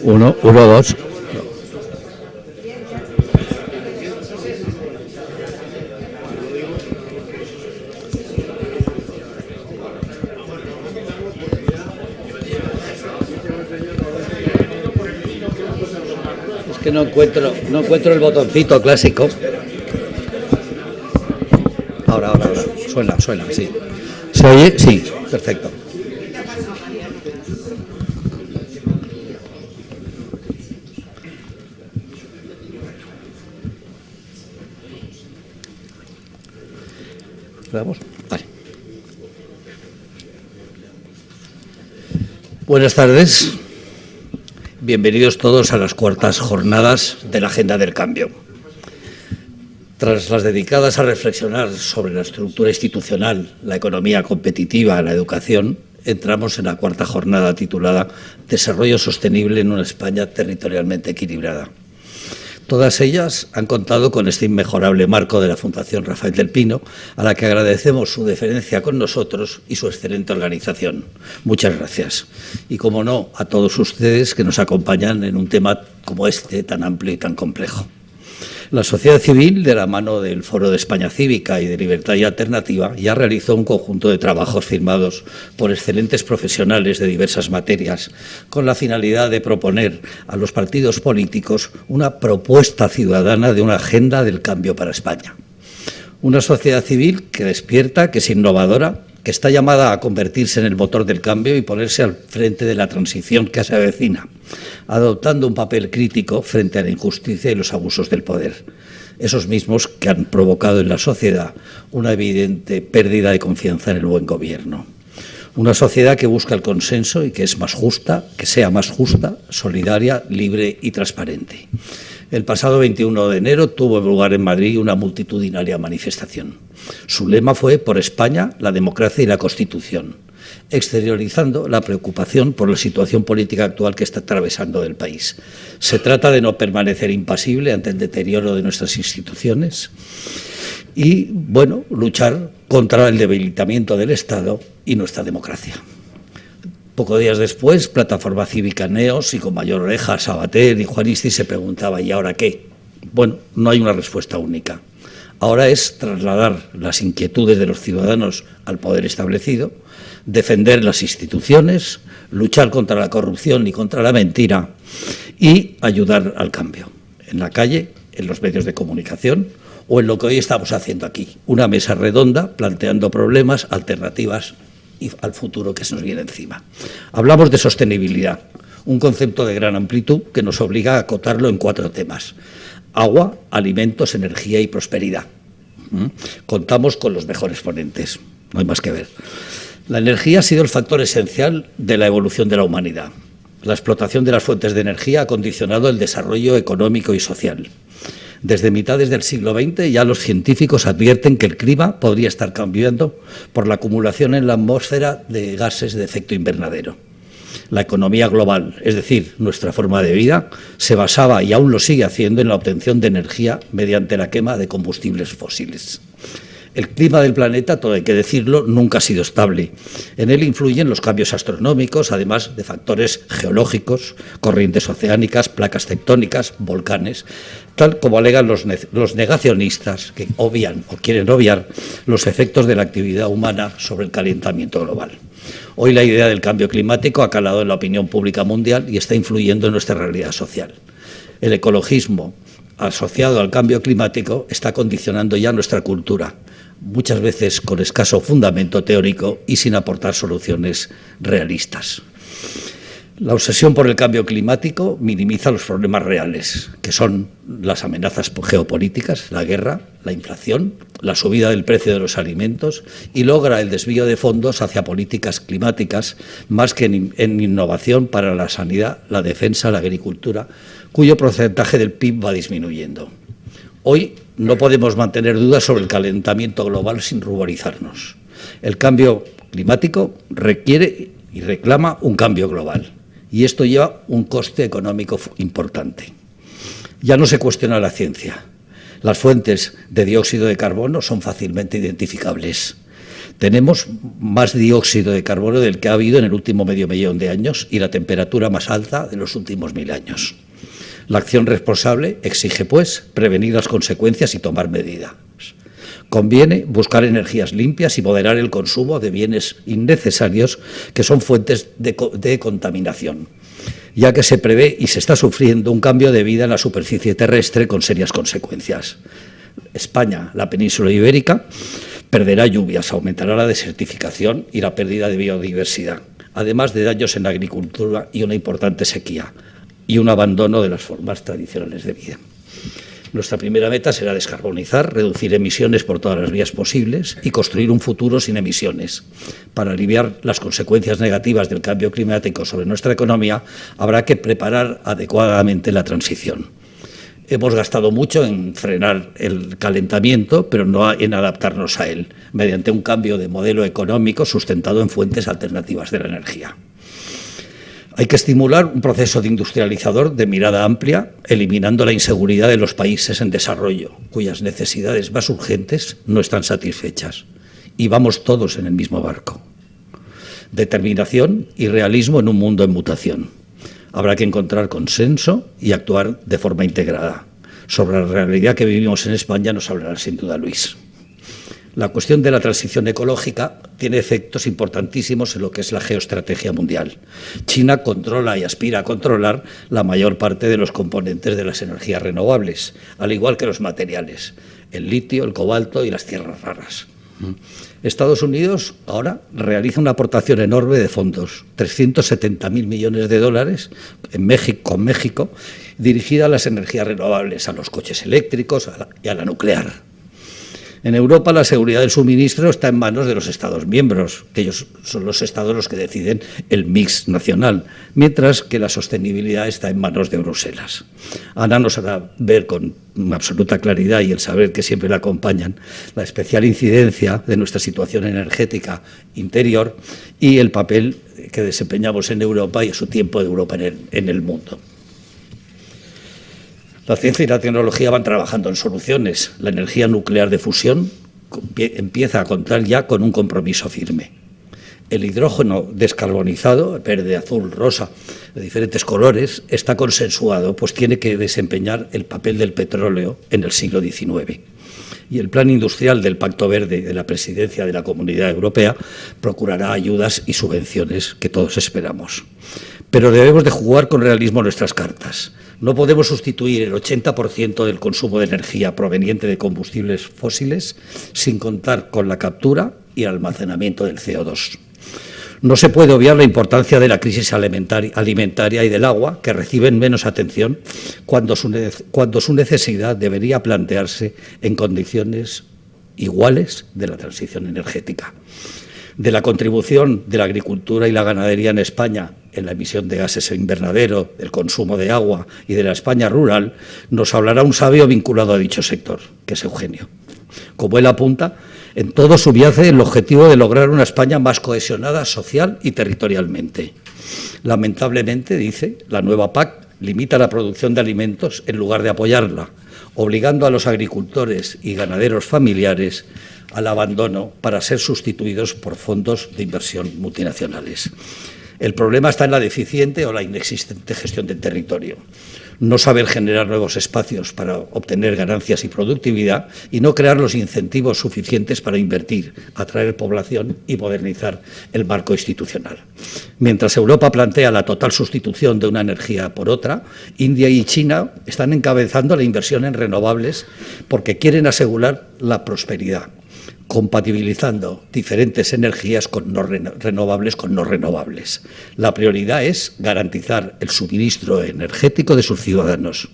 Uno, dos. Es que no encuentro el botoncito clásico. Ahora. Suena, sí. ¿Se oye? Sí, perfecto. ¿Vamos? Vale. Buenas tardes. Bienvenidos todos a las cuartas jornadas de la Agenda del Cambio. Tras las dedicadas a reflexionar sobre la estructura institucional, la economía competitiva, la educación, entramos en la cuarta jornada titulada Desarrollo sostenible en una España territorialmente equilibrada. Todas ellas han contado con este inmejorable marco de la Fundación Rafael del Pino, a la que agradecemos su deferencia con nosotros y su excelente organización. Muchas gracias. Y, como no, a todos ustedes que nos acompañan en un tema como este, tan amplio y tan complejo. La sociedad civil, de la mano del Foro de España Cívica y de Libertad y Alternativa, ya realizó un conjunto de trabajos firmados por excelentes profesionales de diversas materias, con la finalidad de proponer a los partidos políticos una propuesta ciudadana de una agenda del cambio para España. Una sociedad civil que despierta, que es innovadora, que está llamada a convertirse en el motor del cambio y ponerse al frente de la transición que se avecina, adoptando un papel crítico frente a la injusticia y los abusos del poder, esos mismos que han provocado en la sociedad una evidente pérdida de confianza en el buen gobierno. Una sociedad que busca el consenso y que es más justa, que sea más justa, solidaria, libre y transparente. El pasado 21 de enero tuvo lugar en Madrid una multitudinaria manifestación. Su lema fue «Por España, la democracia y la Constitución», exteriorizando la preocupación por la situación política actual que está atravesando el país. Se trata de no permanecer impasible ante el deterioro de nuestras instituciones y, luchar contra el debilitamiento del Estado y nuestra democracia. Pocos días después, Plataforma Cívica Neos y con Mayor Oreja, Sabater y Juanisti se preguntaba ¿y ahora qué? Bueno, no hay una respuesta única. Ahora es trasladar las inquietudes de los ciudadanos al poder establecido, defender las instituciones, luchar contra la corrupción y contra la mentira y ayudar al cambio, en la calle, en los medios de comunicación o en lo que hoy estamos haciendo aquí, una mesa redonda planteando problemas, alternativas y al futuro que se nos viene encima. Hablamos de sostenibilidad, un concepto de gran amplitud que nos obliga a acotarlo en 4 temas: agua, alimentos, energía y prosperidad. Contamos con los mejores ponentes, no hay más que ver. La energía ha sido el factor esencial de la evolución de la humanidad. La explotación de las fuentes de energía ha condicionado el desarrollo económico y social. Desde mitades del siglo XX ya los científicos advierten que el clima podría estar cambiando por la acumulación en la atmósfera de gases de efecto invernadero. La economía global, es decir, nuestra forma de vida, se basaba y aún lo sigue haciendo en la obtención de energía mediante la quema de combustibles fósiles. El clima del planeta, todo hay que decirlo, nunca ha sido estable. En él influyen los cambios astronómicos, además de factores geológicos, corrientes oceánicas, placas tectónicas, volcanes, tal como alegan los negacionistas que obvian o quieren obviar los efectos de la actividad humana sobre el calentamiento global. Hoy la idea del cambio climático ha calado en la opinión pública mundial y está influyendo en nuestra realidad social. El ecologismo asociado al cambio climático está condicionando ya nuestra cultura, muchas veces con escaso fundamento teórico y sin aportar soluciones realistas. La obsesión por el cambio climático minimiza los problemas reales, que son las amenazas geopolíticas, la guerra, la inflación, la subida del precio de los alimentos y logra el desvío de fondos hacia políticas climáticas más que en innovación para la sanidad, la defensa, la agricultura, cuyo porcentaje del PIB va disminuyendo. Hoy no podemos mantener dudas sobre el calentamiento global sin ruborizarnos. El cambio climático requiere y reclama un cambio global. Y esto lleva un coste económico importante. Ya no se cuestiona la ciencia. Las fuentes de dióxido de carbono son fácilmente identificables. Tenemos más dióxido de carbono del que ha habido en el último medio millón de años y la temperatura más alta de los últimos 1000 años. La acción responsable exige, pues, prevenir las consecuencias y tomar medidas. Conviene buscar energías limpias y moderar el consumo de bienes innecesarios que son fuentes de contaminación, ya que se prevé y se está sufriendo un cambio de vida en la superficie terrestre con serias consecuencias. España, la península ibérica, perderá lluvias, aumentará la desertificación y la pérdida de biodiversidad, además de daños en la agricultura y una importante sequía y un abandono de las formas tradicionales de vida. Nuestra primera meta será descarbonizar, reducir emisiones por todas las vías posibles y construir un futuro sin emisiones. Para aliviar las consecuencias negativas del cambio climático sobre nuestra economía, habrá que preparar adecuadamente la transición. Hemos gastado mucho en frenar el calentamiento, pero no en adaptarnos a él, mediante un cambio de modelo económico sustentado en fuentes alternativas de la energía. Hay que estimular un proceso de industrializador de mirada amplia, eliminando la inseguridad de los países en desarrollo, cuyas necesidades más urgentes no están satisfechas. Y vamos todos en el mismo barco. Determinación y realismo en un mundo en mutación. Habrá que encontrar consenso y actuar de forma integrada. Sobre la realidad que vivimos en España nos hablará sin duda Luis. La cuestión de la transición ecológica tiene efectos importantísimos en lo que es la geoestrategia mundial. China controla y aspira a controlar la mayor parte de los componentes de las energías renovables, al igual que los materiales, el litio, el cobalto y las tierras raras. Estados Unidos ahora realiza una aportación enorme de fondos, 370.000 millones de dólares con México, dirigida a las energías renovables, a los coches eléctricos y a la nuclear. En Europa la seguridad del suministro está en manos de los Estados miembros, que ellos son los Estados los que deciden el mix nacional, mientras que la sostenibilidad está en manos de Bruselas. Ana nos hará ver con absoluta claridad y el saber que siempre la acompañan la especial incidencia de nuestra situación energética interior y el papel que desempeñamos en Europa y a su tiempo de Europa en el mundo. La ciencia y la tecnología van trabajando en soluciones. La energía nuclear de fusión empieza a contar ya con un compromiso firme. El hidrógeno descarbonizado, verde, azul, rosa, de diferentes colores, está consensuado, pues tiene que desempeñar el papel del petróleo en el siglo XIX. Y el plan industrial del Pacto Verde de la Presidencia de la Comunidad Europea procurará ayudas y subvenciones que todos esperamos. Pero debemos de jugar con realismo nuestras cartas. No podemos sustituir el 80% del consumo de energía proveniente de combustibles fósiles sin contar con la captura y almacenamiento del CO2. No se puede obviar la importancia de la crisis alimentaria y del agua, que reciben menos atención cuando su necesidad debería plantearse en condiciones iguales de la transición energética. De la contribución de la agricultura y la ganadería en España en la emisión de gases en invernadero, el consumo de agua y de la España rural, nos hablará un sabio vinculado a dicho sector, que es Eugenio. Como él apunta, en todo subyace el objetivo de lograr una España más cohesionada social y territorialmente. Lamentablemente, dice, la nueva PAC limita la producción de alimentos en lugar de apoyarla, obligando a los agricultores y ganaderos familiares al abandono para ser sustituidos por fondos de inversión multinacionales. El problema está en la deficiente o la inexistente gestión del territorio. No saber generar nuevos espacios para obtener ganancias y productividad y no crear los incentivos suficientes para invertir, atraer población y modernizar el marco institucional. Mientras Europa plantea la total sustitución de una energía por otra, India y China están encabezando la inversión en renovables porque quieren asegurar la prosperidad, compatibilizando diferentes energías renovables con no renovables. La prioridad es garantizar el suministro energético de sus ciudadanos.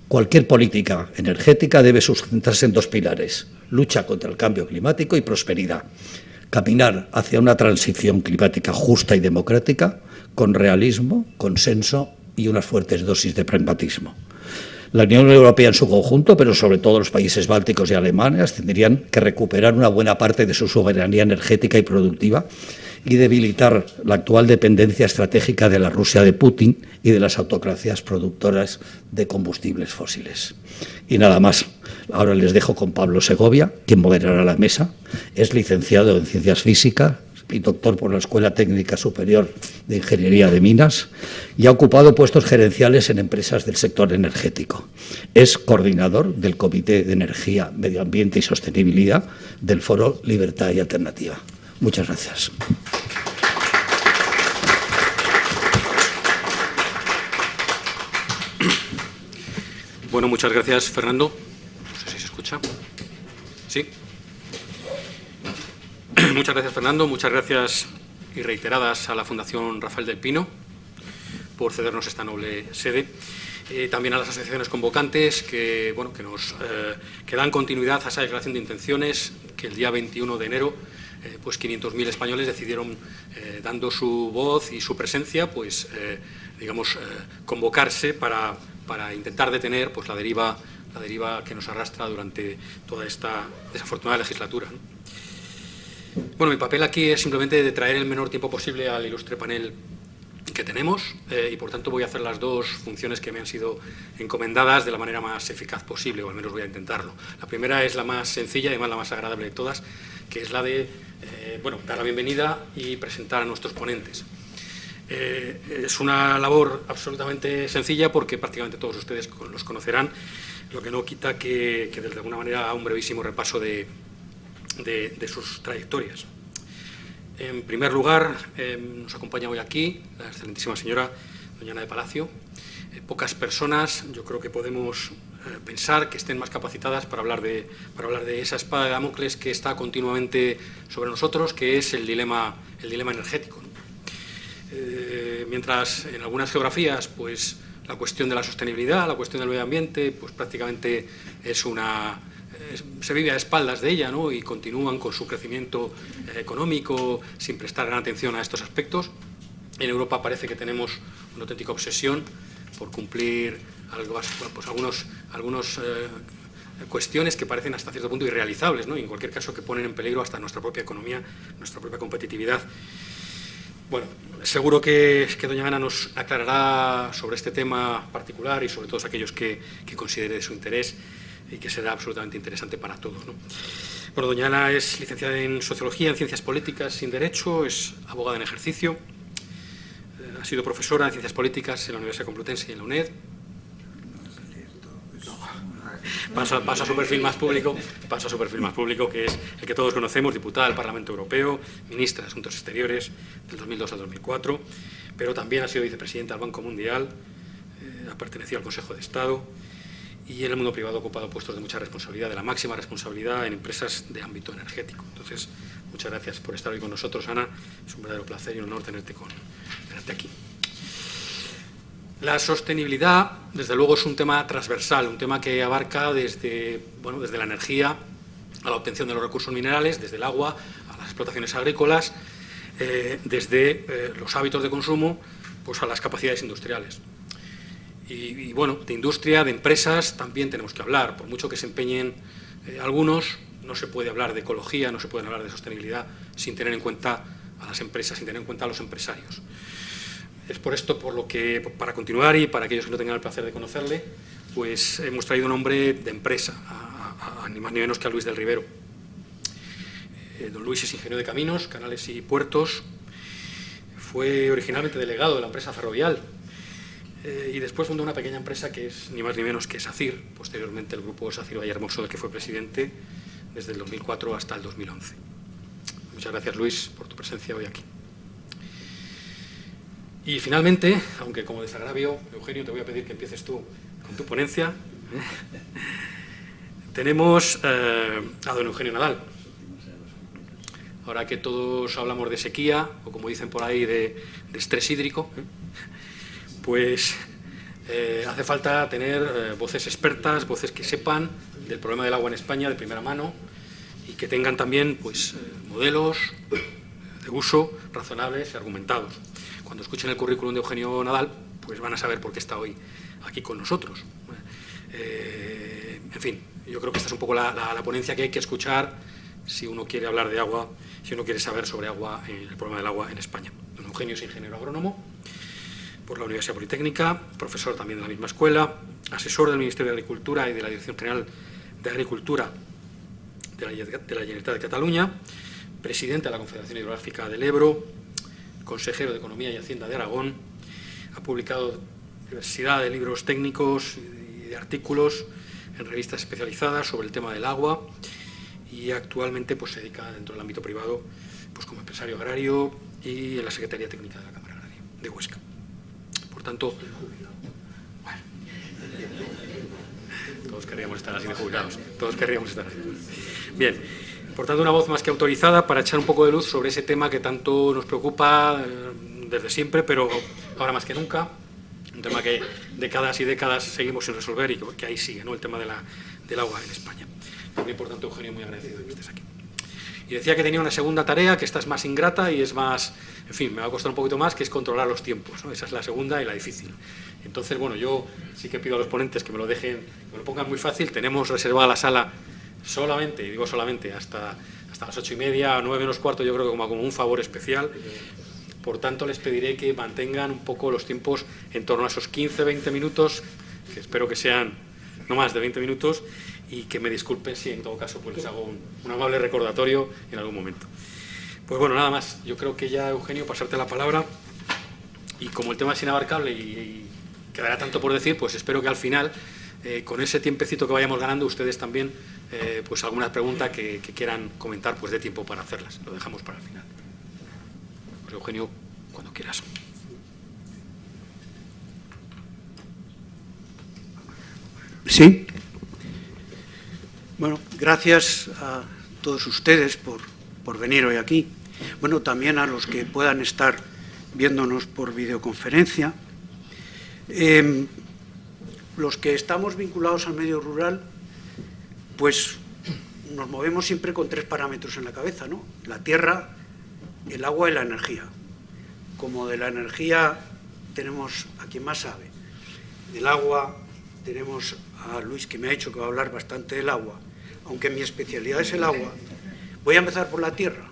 Cualquier política energética debe sustentarse en dos pilares: lucha contra el cambio climático y prosperidad. Caminar hacia una transición climática justa y democrática con realismo, consenso y unas fuertes dosis de pragmatismo. La Unión Europea en su conjunto, pero sobre todo los países bálticos y alemanes, tendrían que recuperar una buena parte de su soberanía energética y productiva y debilitar la actual dependencia estratégica de la Rusia de Putin y de las autocracias productoras de combustibles fósiles. Y nada más. Ahora les dejo con Pablo Segovia, quien moderará la mesa. Es licenciado en Ciencias Físicas y doctor por la Escuela Técnica Superior de Ingeniería de Minas y ha ocupado puestos gerenciales en empresas del sector energético. Es coordinador del Comité de Energía, Medio Ambiente y Sostenibilidad del Foro Libertad y Alternativa. Muchas gracias. Bueno, muchas gracias, Fernando. No sé si se escucha. ¿Sí? Muchas gracias, Fernando. Muchas gracias y reiteradas a la Fundación Rafael del Pino por cedernos esta noble sede. También a las asociaciones convocantes que dan continuidad a esa declaración de intenciones que el día 21 de enero pues 500.000 españoles decidieron, dando su voz y su presencia, pues convocarse para intentar detener pues la deriva que nos arrastra durante toda esta desafortunada legislatura, ¿no? Bueno, mi papel aquí es simplemente de traer el menor tiempo posible al ilustre panel que tenemos y, por tanto, voy a hacer las dos funciones que me han sido encomendadas de la manera más eficaz posible, o al menos voy a intentarlo. La primera es la más sencilla y además la más agradable de todas, que es la de dar la bienvenida y presentar a nuestros ponentes. Es una labor absolutamente sencilla porque prácticamente todos ustedes los conocerán, lo que no quita que de alguna manera haga un brevísimo repaso de sus trayectorias. En primer lugar, nos acompaña hoy aquí la excelentísima señora doña Ana de Palacio. Pocas personas, yo creo que podemos pensar que estén más capacitadas para hablar de esa espada de Damocles que está continuamente sobre nosotros, que es el dilema energético, ¿no? Mientras en algunas geografías, pues la cuestión de la sostenibilidad, la cuestión del medio ambiente, pues prácticamente se vive a espaldas de ella, ¿no? Y continúan con su crecimiento económico sin prestar gran atención a estos aspectos. En Europa parece que tenemos una auténtica obsesión por cumplir algunas cuestiones que parecen hasta cierto punto irrealizables, ¿no? Y en cualquier caso que ponen en peligro hasta nuestra propia economía, nuestra propia competitividad. Bueno, seguro que doña Ana nos aclarará sobre este tema particular y sobre todos aquellos que considere de su interés y que será absolutamente interesante para todos, ¿no? Bueno, doña Ana es licenciada en Sociología, en Ciencias Políticas y en Derecho, es abogada en ejercicio, ha sido profesora en Ciencias Políticas en la Universidad Complutense y en la UNED. Paso a su perfil más público, que es el que todos conocemos, diputada del Parlamento Europeo, ministra de Asuntos Exteriores del 2002 al 2004, pero también ha sido vicepresidenta del Banco Mundial, ha pertenecido al Consejo de Estado y en el mundo privado ha ocupado puestos de mucha responsabilidad, de la máxima responsabilidad en empresas de ámbito energético. Entonces, muchas gracias por estar hoy con nosotros, Ana. Es un verdadero placer y un honor tenerte aquí. La sostenibilidad, desde luego, es un tema transversal, un tema que abarca desde la energía a la obtención de los recursos minerales, desde el agua a las explotaciones agrícolas, desde los hábitos de consumo pues a las capacidades industriales. Y de industria, de empresas, también tenemos que hablar. Por mucho que se empeñen algunos, no se puede hablar de ecología, no se puede hablar de sostenibilidad sin tener en cuenta a las empresas, sin tener en cuenta a los empresarios. Es por esto por lo que, para continuar y para aquellos que no tengan el placer de conocerle, pues hemos traído un hombre de empresa, ni más ni menos que a Luis del Rivero. Don Luis es ingeniero de caminos, canales y puertos, fue originalmente delegado de la empresa Ferrovial y después fundó una pequeña empresa que es ni más ni menos que SACIR, posteriormente el grupo SACIR Vallehermoso, del que fue presidente desde el 2004 hasta el 2011. Muchas gracias, Luis, por tu presencia hoy aquí. Y finalmente, aunque como desagravio, Eugenio, te voy a pedir que empieces tú con tu ponencia, tenemos a don Eugenio Nadal. Ahora que todos hablamos de sequía, o como dicen por ahí, de estrés hídrico, pues hace falta tener voces expertas, voces que sepan del problema del agua en España de primera mano y que tengan también pues, modelos de uso razonables y argumentados. Cuando escuchen el currículum de Eugenio Nadal, pues van a saber por qué está hoy aquí con nosotros. En fin, yo creo que esta es un poco la ponencia que hay que escuchar si uno quiere hablar de agua si uno quiere saber sobre agua, el problema del agua en España. Don Eugenio es ingeniero agrónomo por la Universidad Politécnica, profesor también de la misma escuela, asesor del Ministerio de Agricultura y de la Dirección General de Agricultura de la Generalitat de Cataluña, presidente de la Confederación Hidrográfica del Ebro, consejero de Economía y Hacienda de Aragón. Ha publicado diversidad de libros técnicos y de artículos en revistas especializadas sobre el tema del agua y actualmente pues, se dedica dentro del ámbito privado pues, como empresario agrario y en la Secretaría Técnica de la Cámara Agraria de Huesca. Por tanto, bueno, todos querríamos estar así de jubilados, todos querríamos estar así. Bien, por tanto, una voz más que autorizada para echar un poco de luz sobre ese tema que tanto nos preocupa desde siempre, pero ahora más que nunca, un tema que décadas y décadas seguimos sin resolver y que ahí sigue, ¿no? El tema del agua en España. También, por tanto, Eugenio, muy agradecido de que estés aquí. Y decía que tenía una segunda tarea, que esta es más ingrata y es más, en fin, me va a costar un poquito más, que es controlar los tiempos, ¿no? Esa es la segunda y la difícil. Entonces, bueno, yo sí que pido a los ponentes que me lo dejen, que me lo pongan muy fácil. Tenemos reservada la sala solamente, y digo solamente, hasta las 8:30, 9 menos cuarto, yo creo que como un favor especial. Por tanto, les pediré que mantengan un poco los tiempos en torno a esos 15-20 minutos, que espero que sean no más de 20 minutos, y que me disculpen si en todo caso pues les hago un amable recordatorio en algún momento. Pues bueno, nada más. Yo creo que ya, Eugenio, pasarte la palabra, y como el tema es inabarcable y quedará tanto por decir, pues espero que al final, con ese tiempecito que vayamos ganando, ustedes también, pues alguna pregunta que quieran comentar, pues dé tiempo para hacerlas. Lo dejamos para el final. Pues Eugenio, cuando quieras. Sí. Bueno, gracias a todos ustedes por venir hoy aquí. Bueno, también a los que puedan estar viéndonos por videoconferencia. Los que estamos vinculados al medio rural, pues nos movemos siempre con 3 parámetros en la cabeza, ¿no? La tierra, el agua y la energía. Como de la energía tenemos a quien más sabe, del agua tenemos a Luis, que me ha dicho que va a hablar bastante del agua, aunque mi especialidad es el agua. Voy a empezar por la tierra.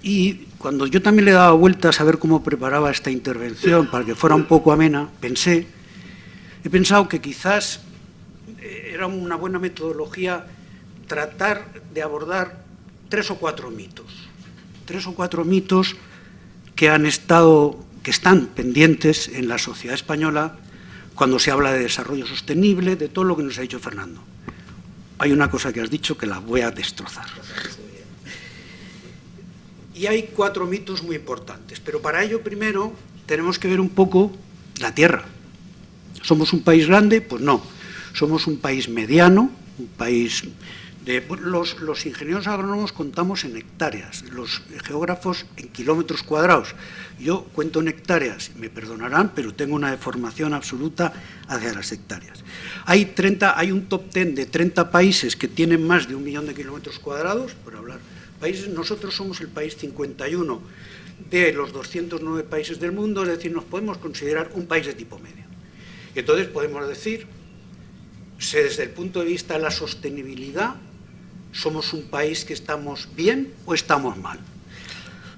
Y cuando yo también le daba vueltas a ver cómo preparaba esta intervención para que fuera un poco amena, he pensado que quizás era una buena metodología tratar de abordar 3 o 4 mitos. 3 o 4 mitos que están pendientes en la sociedad española cuando se habla de desarrollo sostenible, de todo lo que nos ha dicho Fernando. Hay una cosa que has dicho que la voy a destrozar. Y hay 4 mitos muy importantes, pero para ello primero tenemos que ver un poco la tierra. ¿Somos un país grande? Pues no. Somos un país mediano, un país de... Los ingenieros agrónomos contamos en hectáreas, los geógrafos en kilómetros cuadrados. Yo cuento en hectáreas, me perdonarán, pero tengo una deformación absoluta hacia las hectáreas. Hay un top 10 de 30 países que tienen más de 1 millón de kilómetros cuadrados, por hablar países. Nosotros somos el país 51 de los 209 países del mundo, es decir, nos podemos considerar un país de tipo medio. Y entonces podemos decir, desde el punto de vista de la sostenibilidad, ¿somos un país que estamos bien o estamos mal?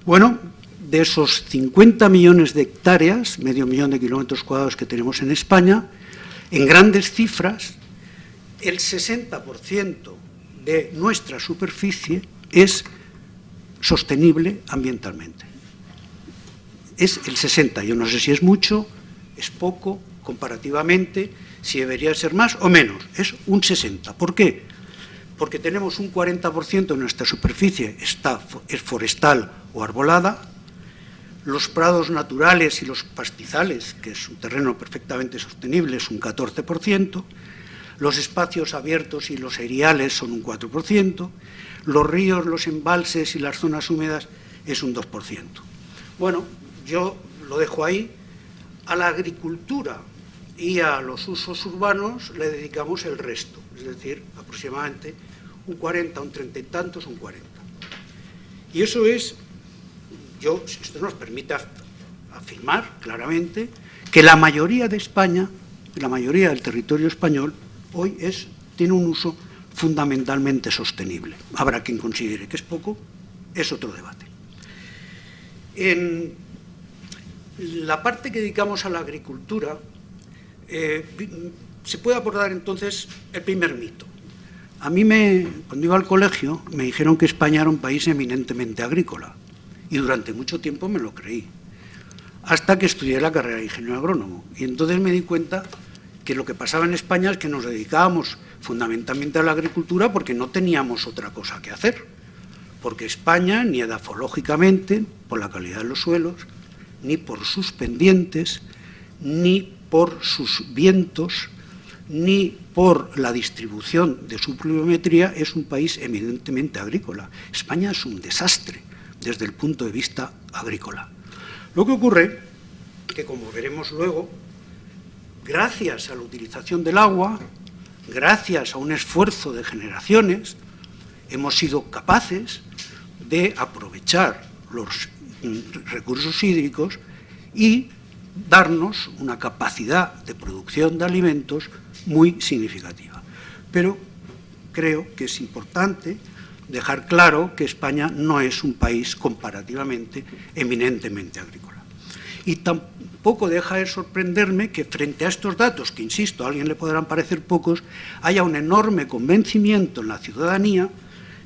Bueno, de esos 50 millones de hectáreas, medio millón de kilómetros cuadrados que tenemos en España, en grandes cifras, el 60% de nuestra superficie es sostenible ambientalmente. Es el 60%. Yo no sé si es mucho, es poco, comparativamente, si debería ser más o menos. Es un 60%. ¿Por qué? Porque tenemos un 40% de nuestra superficie es forestal o arbolada. Los prados naturales y los pastizales, que es un terreno perfectamente sostenible, es un 14%. Los espacios abiertos y los eriales son un 4%. Los ríos, los embalses y las zonas húmedas es un 2%. Bueno, yo lo dejo ahí. A la agricultura y a los usos urbanos le dedicamos el resto, es decir, aproximadamente un 40, un 30 y tantos, un 40. Y eso es, esto nos permite afirmar claramente que la mayoría de España, la mayoría del territorio español, hoy tiene un uso fundamentalmente sostenible. Habrá quien considere que es poco, es otro debate. En la parte que dedicamos a la agricultura, se puede abordar entonces el primer mito. A mí, cuando iba al colegio, me dijeron que España era un país eminentemente agrícola, y durante mucho tiempo me lo creí, hasta que estudié la carrera de ingeniero agrónomo. Y entonces me di cuenta que lo que pasaba en España es que nos dedicábamos fundamentalmente a la agricultura porque no teníamos otra cosa que hacer. Porque España, ni edafológicamente, por la calidad de los suelos, ni por sus pendientes, ni por sus vientos, ni por la distribución de su pluviometría, es un país eminentemente agrícola. España es un desastre desde el punto de vista agrícola. Lo que ocurre que, como veremos luego, gracias a la utilización del agua, gracias a un esfuerzo de generaciones, hemos sido capaces de aprovechar los recursos hídricos y darnos una capacidad de producción de alimentos muy significativa. Pero creo que es importante dejar claro que España no es un país comparativamente eminentemente agrícola. Y tampoco deja de sorprenderme que frente a estos datos, que insisto, a alguien le podrán parecer pocos, haya un enorme convencimiento en la ciudadanía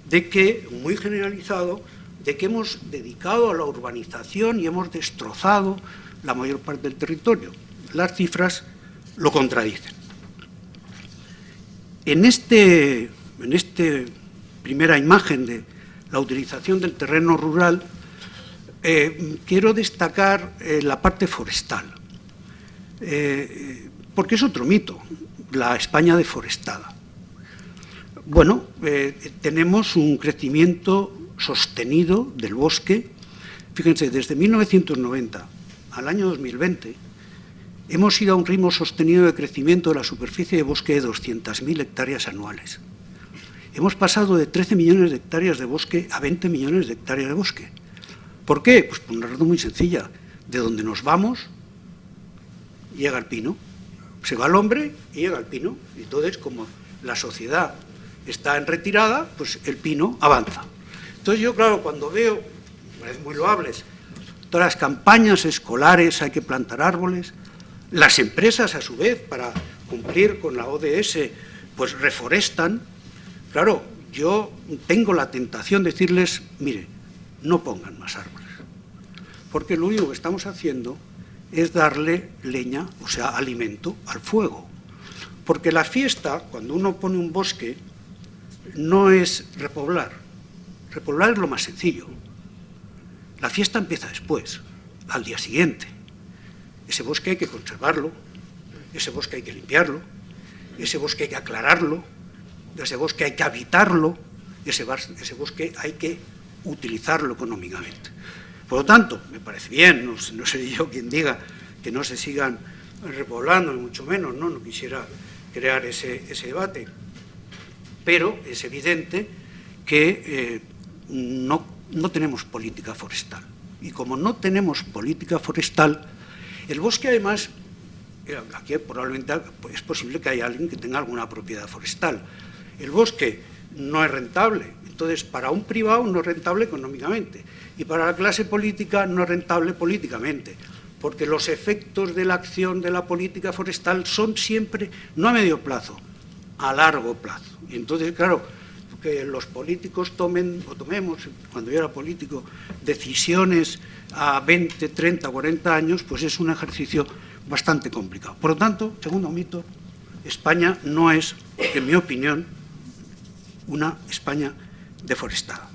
de que, muy generalizado, de que hemos dedicado a la urbanización y hemos destrozado la mayor parte del territorio. Las cifras lo contradicen. En esta primera imagen de la utilización del terreno rural, quiero destacar la parte forestal, porque es otro mito, la España deforestada. Bueno, tenemos un crecimiento sostenido del bosque. Fíjense, desde 1990 al año 2020 hemos ido a un ritmo sostenido de crecimiento de la superficie de bosque de 200.000 hectáreas anuales. Hemos pasado de 13 millones de hectáreas de bosque a 20 millones de hectáreas de bosque. ¿Por qué? Pues por una razón muy sencilla. De donde nos vamos, llega el pino. Se va el hombre y llega el pino. Y entonces, como la sociedad está en retirada, pues el pino avanza. Entonces yo, claro, cuando veo, me parecen muy loables, todas las campañas escolares, hay que plantar árboles, las empresas, a su vez, para cumplir con la ODS, pues reforestan. Claro, yo tengo la tentación de decirles, mire, no pongan más árboles, porque lo único que estamos haciendo es darle leña, o sea, alimento al fuego. Porque la fiesta, cuando uno pone un bosque, no es repoblar. Repoblar es lo más sencillo. La fiesta empieza después, al día siguiente. Ese bosque hay que conservarlo, ese bosque hay que limpiarlo, ese bosque hay que aclararlo, ese bosque hay que habitarlo, ese bosque hay que utilizarlo económicamente. Por lo tanto, me parece bien, no soy yo quien diga que no se sigan repoblando, ni mucho menos, no quisiera crear ese debate, pero es evidente que no tenemos política forestal. Y como no tenemos política forestal, el bosque además, aquí probablemente es posible que haya alguien que tenga alguna propiedad forestal. El bosque no es rentable, entonces para un privado no es rentable económicamente y para la clase política no es rentable políticamente, porque los efectos de la acción de la política forestal son siempre, no a medio plazo, a largo plazo. Y entonces, claro, que los políticos tomemos, cuando yo era político, decisiones a 20, 30, 40 años, pues es un ejercicio bastante complicado. Por lo tanto, segundo mito, España no es, en mi opinión, una España deforestada.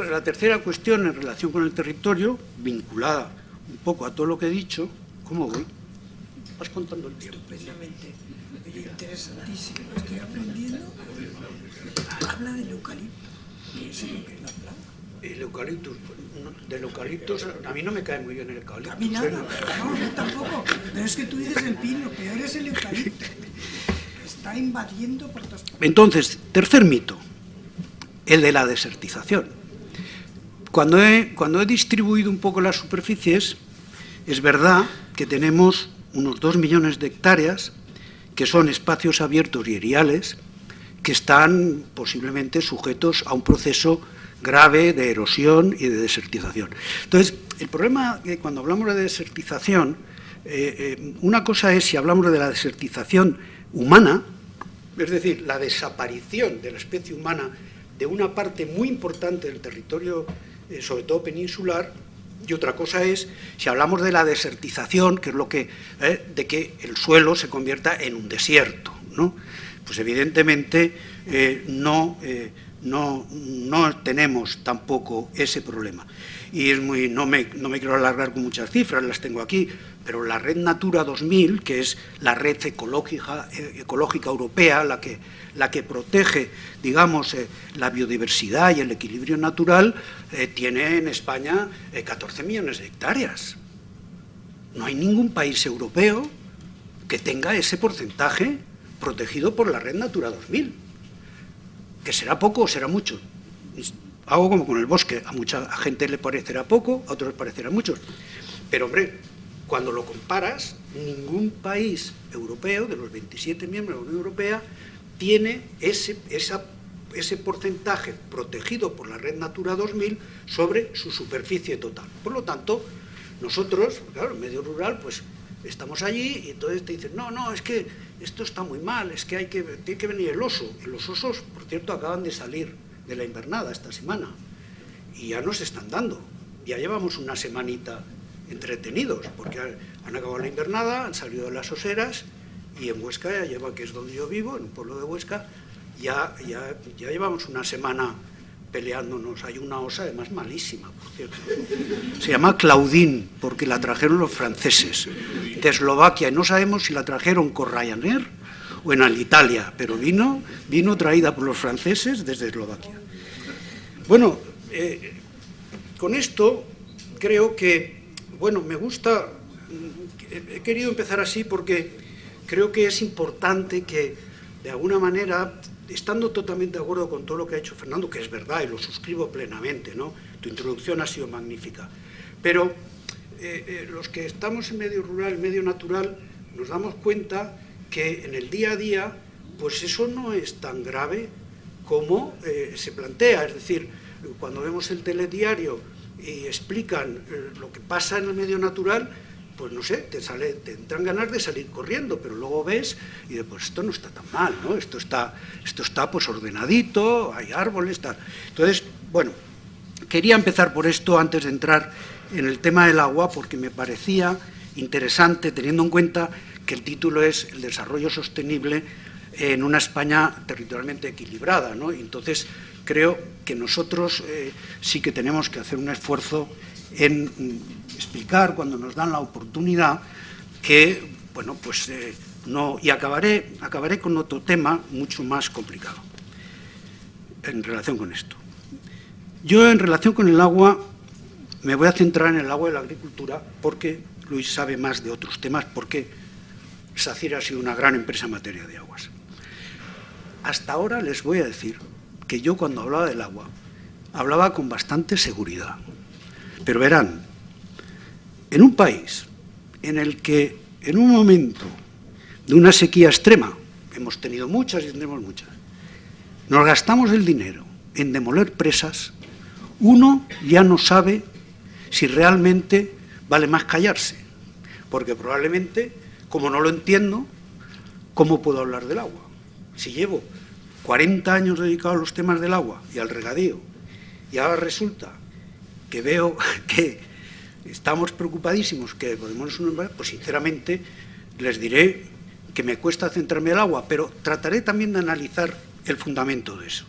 La tercera cuestión en relación con el territorio, vinculada un poco a todo lo que he dicho, ¿cómo voy? Vas contando el tiempo. Estupendamente. Oye, interesantísimo, estoy aprendiendo. Habla del eucalipto. ¿Qué es lo que es la planta? El eucaliptus, del eucaliptus, a mí no me cae muy bien el eucaliptus. A mí nada, no, yo tampoco. Pero es que tú dices el pino, peor es el eucalipto. Está invadiendo por todas partes. Entonces, tercer mito, el de la desertización. Cuando he distribuido un poco las superficies, es verdad que tenemos unos 2 millones de hectáreas que son espacios abiertos y eriales que están posiblemente sujetos a un proceso grave de erosión y de desertización. Entonces, el problema es que cuando hablamos de desertización, una cosa es si hablamos de la desertización humana, es decir, la desaparición de la especie humana de una parte muy importante del territorio, sobre todo peninsular, y otra cosa es si hablamos de la desertización, que es lo que de que el suelo se convierta en un desierto, ¿no? Pues evidentemente no tenemos tampoco ese problema. Y no me quiero alargar con muchas cifras, las tengo aquí, pero la red Natura 2000, que es la red ecológica europea, la que protege, digamos, la biodiversidad y el equilibrio natural, tiene en España 14 millones de hectáreas. No hay ningún país europeo que tenga ese porcentaje protegido por la red Natura 2000. Que será poco o será mucho. Hago como con el bosque, a mucha gente le parecerá poco, a otros les parecerá mucho. Pero, hombre, cuando lo comparas, ningún país europeo, de los 27 miembros de la Unión Europea, tiene ese porcentaje protegido por la red Natura 2000 sobre su superficie total. Por lo tanto, nosotros, claro, en medio rural, pues estamos allí y entonces te dicen, no, es que esto está muy mal, es que tiene que venir el oso. Y los osos, por cierto, acaban de salir de la invernada esta semana y ya nos están dando. Ya llevamos una semanita entretenidos, porque han acabado la invernada, han salido de las oseras y en Huesca, que es donde yo vivo, en un pueblo de Huesca, ya llevamos una semana peleándonos. Hay una osa, además malísima, por cierto. Se llama Claudine, porque la trajeron los franceses de Eslovaquia, y no sabemos si la trajeron con Ryanair o en Alitalia, pero vino traída por los franceses desde Eslovaquia. Bueno, con esto creo que, bueno, me gusta, he querido empezar así porque creo que es importante que, de alguna manera, estando totalmente de acuerdo con todo lo que ha hecho Fernando, que es verdad y lo suscribo plenamente, ¿no? Tu introducción ha sido magnífica, pero los que estamos en medio rural, en medio natural, nos damos cuenta que en el día a día, pues eso no es tan grave como se plantea. Es decir, cuando vemos el telediario y explican lo que pasa en el medio natural, pues no sé, te entran ganas de salir corriendo, pero luego ves y dices, pues esto no está tan mal, ¿no? Esto está pues ordenadito, hay árboles, tal. Entonces, bueno, quería empezar por esto antes de entrar en el tema del agua, porque me parecía interesante, teniendo en cuenta que el título es El desarrollo sostenible en una España territorialmente equilibrada, ¿no? Y entonces creo que nosotros sí que tenemos que hacer un esfuerzo en explicar, cuando nos dan la oportunidad, que, bueno, pues no... Y acabaré con otro tema mucho más complicado en relación con esto. Yo, en relación con el agua, me voy a centrar en el agua y la agricultura, porque Luis sabe más de otros temas, porque SACIR ha sido una gran empresa en materia de aguas. Hasta ahora les voy a decir que yo, cuando hablaba del agua, hablaba con bastante seguridad. Pero verán, en un país en el que, en un momento de una sequía extrema, hemos tenido muchas y tendremos muchas, nos gastamos el dinero en demoler presas, uno ya no sabe si realmente vale más callarse, porque probablemente, como no lo entiendo, ¿cómo puedo hablar del agua? Si llevo 40 años dedicado a los temas del agua y al regadío, y ahora resulta que veo que estamos preocupadísimos, que podemos, pues sinceramente les diré que me cuesta centrarme en el agua, pero trataré también de analizar el fundamento de eso.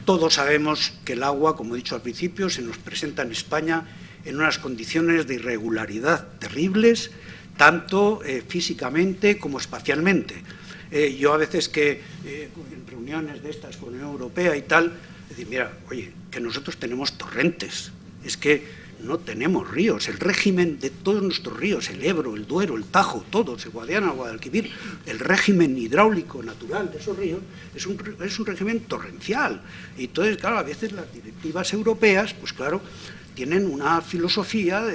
Todos sabemos que el agua, como he dicho al principio, se nos presenta en España en unas condiciones de irregularidad terribles, tanto físicamente como espacialmente. Yo a veces que en reuniones de estas con la Unión Europea y tal, decir, mira, oye, que nosotros tenemos torrentes, es que no tenemos ríos, el régimen de todos nuestros ríos, el Ebro, el Duero, el Tajo, todos, el Guadiana, el Guadalquivir, el régimen hidráulico natural de esos ríos es un régimen torrencial. Y entonces, claro, a veces las directivas europeas, pues claro, tienen una filosofía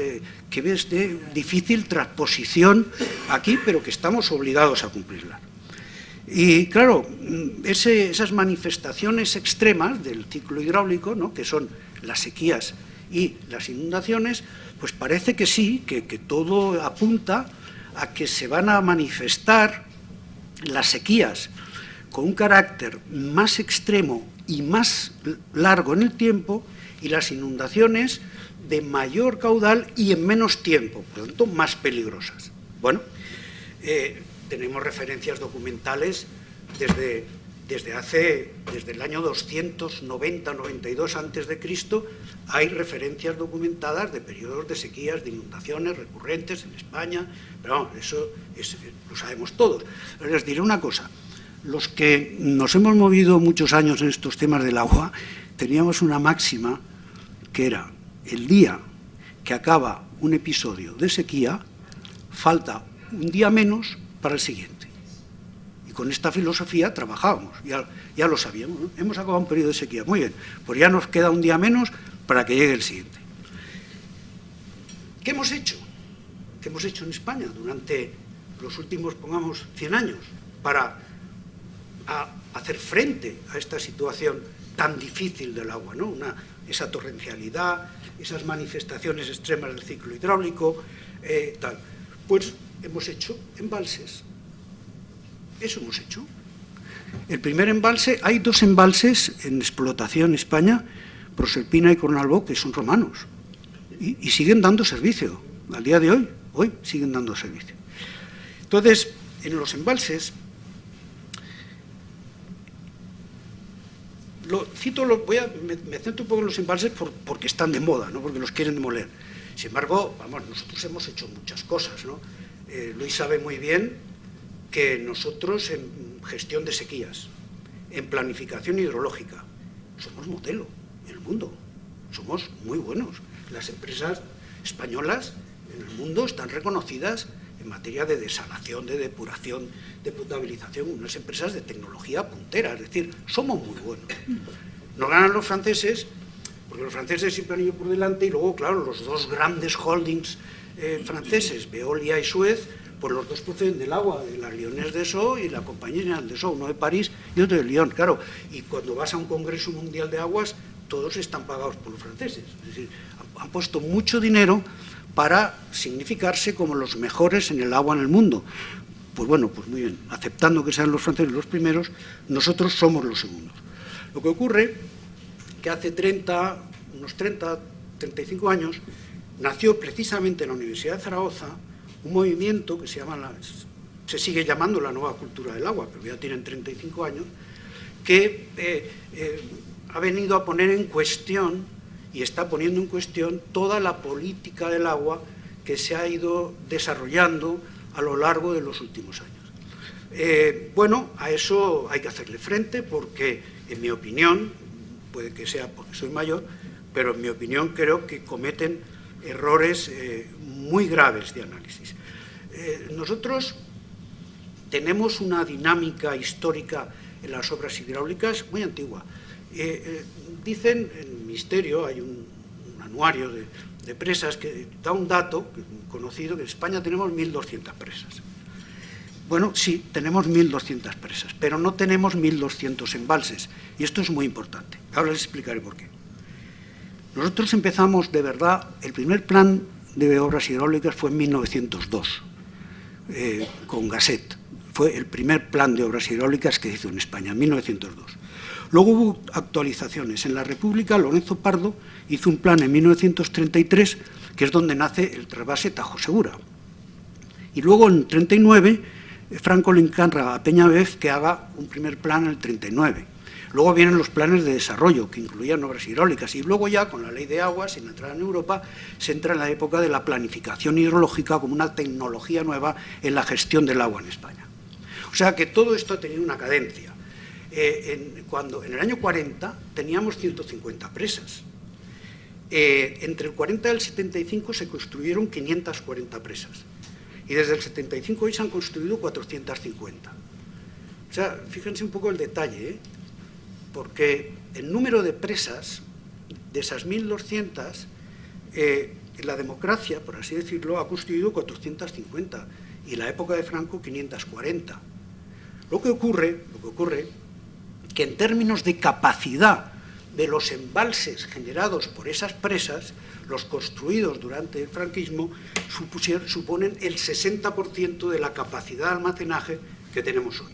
que es de difícil transposición aquí, pero que estamos obligados a cumplirla. Y claro, esas manifestaciones extremas del ciclo hidráulico, ¿no?, que son las sequías y las inundaciones, pues parece que sí, que todo apunta a que se van a manifestar las sequías con un carácter más extremo y más largo en el tiempo, y las inundaciones de mayor caudal y en menos tiempo, por lo tanto más peligrosas. Bueno, tenemos referencias documentales desde el año 290-92 a.C., hay referencias documentadas de periodos de sequías, de inundaciones recurrentes en España, pero vamos, eso lo sabemos todos. Pero les diré una cosa, los que nos hemos movido muchos años en estos temas del agua, teníamos una máxima que era: el día que acaba un episodio de sequía, falta un día menos para el siguiente. Y con esta filosofía trabajábamos, ya lo sabíamos, ¿no? Hemos acabado un periodo de sequía, muy bien, pues ya nos queda un día menos para que llegue el siguiente. ¿Qué hemos hecho? ¿Qué hemos hecho en España durante los últimos, pongamos, 100 años para hacer frente a esta situación tan difícil del agua, ¿no? Esa torrencialidad, esas manifestaciones extremas del ciclo hidráulico, tal? Pues hemos hecho embalses. Eso hemos hecho. El primer embalse, hay 2 embalses en explotación en España, Proserpina y Cornalbó, que son romanos, y siguen dando servicio. Al día de hoy siguen dando servicio. Entonces, en los embalses, me centro un poco en los embalses porque están de moda, no porque los quieren demoler. Sin embargo, vamos, nosotros hemos hecho muchas cosas, ¿no? Luis sabe muy bien que nosotros en gestión de sequías, en planificación hidrológica, somos modelo en el mundo, somos muy buenos. Las empresas españolas en el mundo están reconocidas en materia de desalación, de depuración, de potabilización, unas empresas de tecnología puntera, es decir, somos muy buenos. Nos ganan los franceses, porque los franceses siempre han ido por delante, y luego, claro, los 2 grandes holdings franceses, Veolia y Suez, pues los 2 proceden del agua, de la Lyonnaise Dessau y la Compañía General Dessau, uno de París y otro de Lyon, claro. Y cuando vas a un Congreso Mundial de Aguas, todos están pagados por los franceses. Es decir, han puesto mucho dinero para significarse como los mejores en el agua en el mundo. Pues bueno, pues muy bien, aceptando que sean los franceses los primeros, nosotros somos los segundos. Lo que ocurre que hace unos 30, 35 años, nació precisamente en la Universidad de Zaragoza un movimiento que se sigue llamando la nueva cultura del agua, pero ya tienen 35 años, que ha venido a poner en cuestión y está poniendo en cuestión toda la política del agua que se ha ido desarrollando a lo largo de los últimos años. Bueno, a eso hay que hacerle frente porque, en mi opinión, puede que sea porque soy mayor, pero en mi opinión creo que cometen errores muy graves de análisis. Nosotros tenemos una dinámica histórica en las obras hidráulicas muy antigua. Dicen, en el Ministerio hay un anuario de presas que da un dato conocido, que en España tenemos 1.200 presas. Bueno, sí, tenemos 1.200 presas, pero no tenemos 1.200 embalses, y esto es muy importante. Ahora les explicaré por qué. Nosotros empezamos, de verdad, el primer plan de obras hidráulicas fue en 1902, con Gasset. Fue el primer plan de obras hidráulicas que se hizo en España, en 1902. Luego hubo actualizaciones. En la República, Lorenzo Pardo hizo un plan en 1933, que es donde nace el trasvase Tajo Segura. Y luego, en 1939, Franco le encarga a Peñabez que haga un primer plan en el 1939. Luego vienen los planes de desarrollo, que incluían obras hidráulicas, y luego ya, con la ley de aguas, sin entrar en Europa, se entra en la época de la planificación hidrológica como una tecnología nueva en la gestión del agua en España. O sea que todo esto ha tenido una cadencia. En el año 40 teníamos 150 presas. Entre el 40 y el 75 se construyeron 540 presas. Y desde el 75 hoy se han construido 450. O sea, fíjense un poco el detalle, porque el número de presas, de esas 1.200, la democracia, por así decirlo, ha constituido 450 y la época de Franco 540. Lo que ocurre que en términos de capacidad de los embalses generados por esas presas, los construidos durante el franquismo suponen el 60% de la capacidad de almacenaje que tenemos hoy.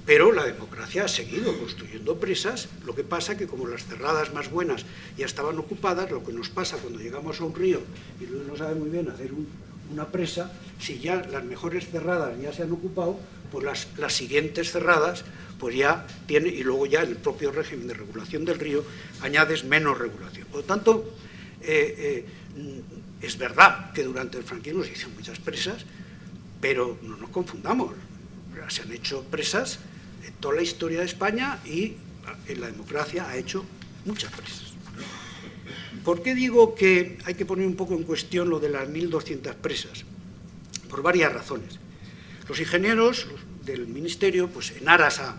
Pero la democracia ha seguido construyendo presas, lo que pasa que como las cerradas más buenas ya estaban ocupadas, lo que nos pasa cuando llegamos a un río y Luis no sabe muy bien hacer una presa, si ya las mejores cerradas ya se han ocupado, pues las siguientes cerradas pues ya tiene, y luego ya en el propio régimen de regulación del río añades menos regulación. Por lo tanto, es verdad que durante el franquismo se hicieron muchas presas, pero no nos confundamos, se han hecho presas en toda la historia de España y en la democracia ha hecho muchas presas. ¿Por qué digo que hay que poner un poco en cuestión lo de las 1.200 presas? Por varias razones. Los ingenieros del Ministerio, pues en aras a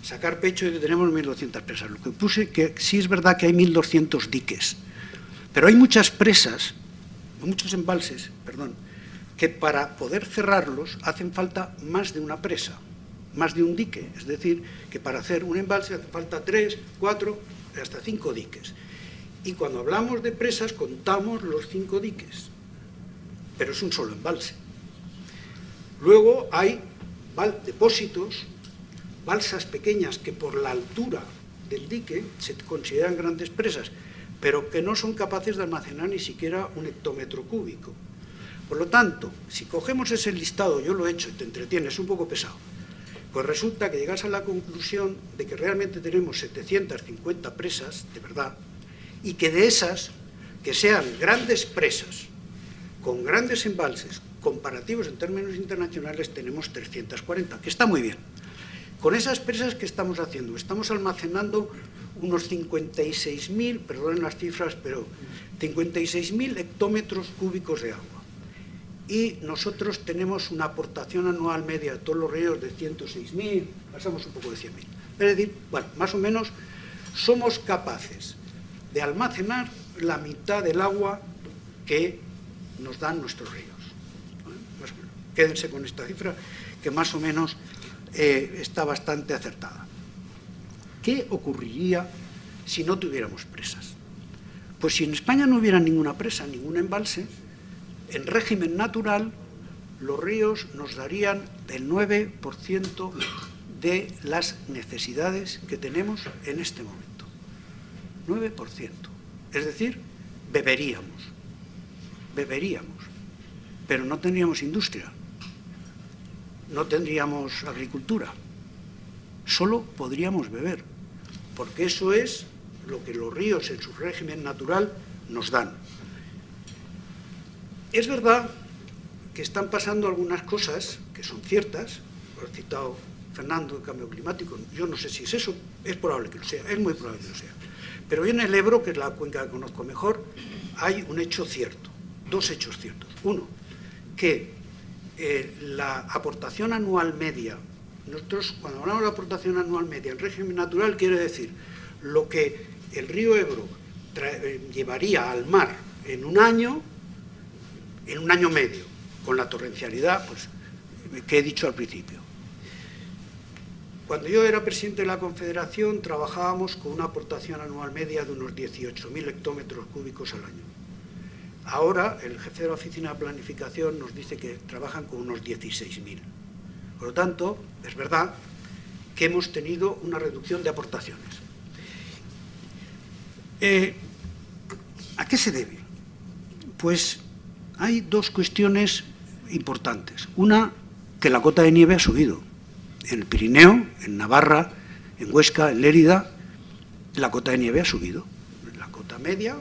sacar pecho, y tenemos 1.200 presas. Lo que puse que sí es verdad que hay 1.200 diques, pero hay muchas presas, muchos embalses, perdón, que para poder cerrarlos hacen falta más de una presa, más de un dique. Es decir, que para hacer un embalse hace falta 3, 4, hasta 5 diques. Y cuando hablamos de presas contamos los 5 diques, pero es un solo embalse. Luego hay depósitos, balsas pequeñas que por la altura del dique se consideran grandes presas, pero que no son capaces de almacenar ni siquiera un hectómetro cúbico. Por lo tanto, si cogemos ese listado, yo lo he hecho y te entretiene, es un poco pesado, pues resulta que llegas a la conclusión de que realmente tenemos 750 presas, de verdad, y que de esas, que sean grandes presas, con grandes embalses, comparativos en términos internacionales, tenemos 340, que está muy bien. Con esas presas que estamos haciendo, estamos almacenando unos 56.000, perdonen las cifras, pero 56.000 hectómetros cúbicos de agua. Y nosotros tenemos una aportación anual media de todos los ríos de 106.000, pasamos un poco de 100.000. Es decir, bueno, más o menos somos capaces de almacenar la mitad del agua que nos dan nuestros ríos. Pues, quédense con esta cifra, que más o menos está bastante acertada. ¿Qué ocurriría si no tuviéramos presas? Pues si en España no hubiera ninguna presa, ningún embalse, en régimen natural los ríos nos darían el 9% de las necesidades que tenemos en este momento. 9%. Es decir, beberíamos, pero no tendríamos industria, no tendríamos agricultura, solo podríamos beber, porque eso es lo que los ríos en su régimen natural nos dan. Es verdad que están pasando algunas cosas que son ciertas, lo ha citado Fernando, el cambio climático, yo no sé si es eso, es probable que lo sea, es muy probable que lo sea. Pero en el Ebro, que es la cuenca que conozco mejor, hay un hecho cierto, dos hechos ciertos. Uno, que la aportación anual media, nosotros cuando hablamos de aportación anual media en régimen natural, quiere decir lo que el río Ebro llevaría al mar en un año medio, con la torrencialidad pues, que he dicho al principio. Cuando yo era presidente de la Confederación, trabajábamos con una aportación anual media de unos 18.000 hectómetros cúbicos al año. Ahora, el jefe de la Oficina de Planificación nos dice que trabajan con unos 16.000. Por lo tanto, es verdad que hemos tenido una reducción de aportaciones. ¿A qué se debe? Pues hay dos cuestiones importantes. Una, que la cota de nieve ha subido. En el Pirineo, en Navarra, en Huesca, en Lérida, la cota de nieve ha subido. La cota media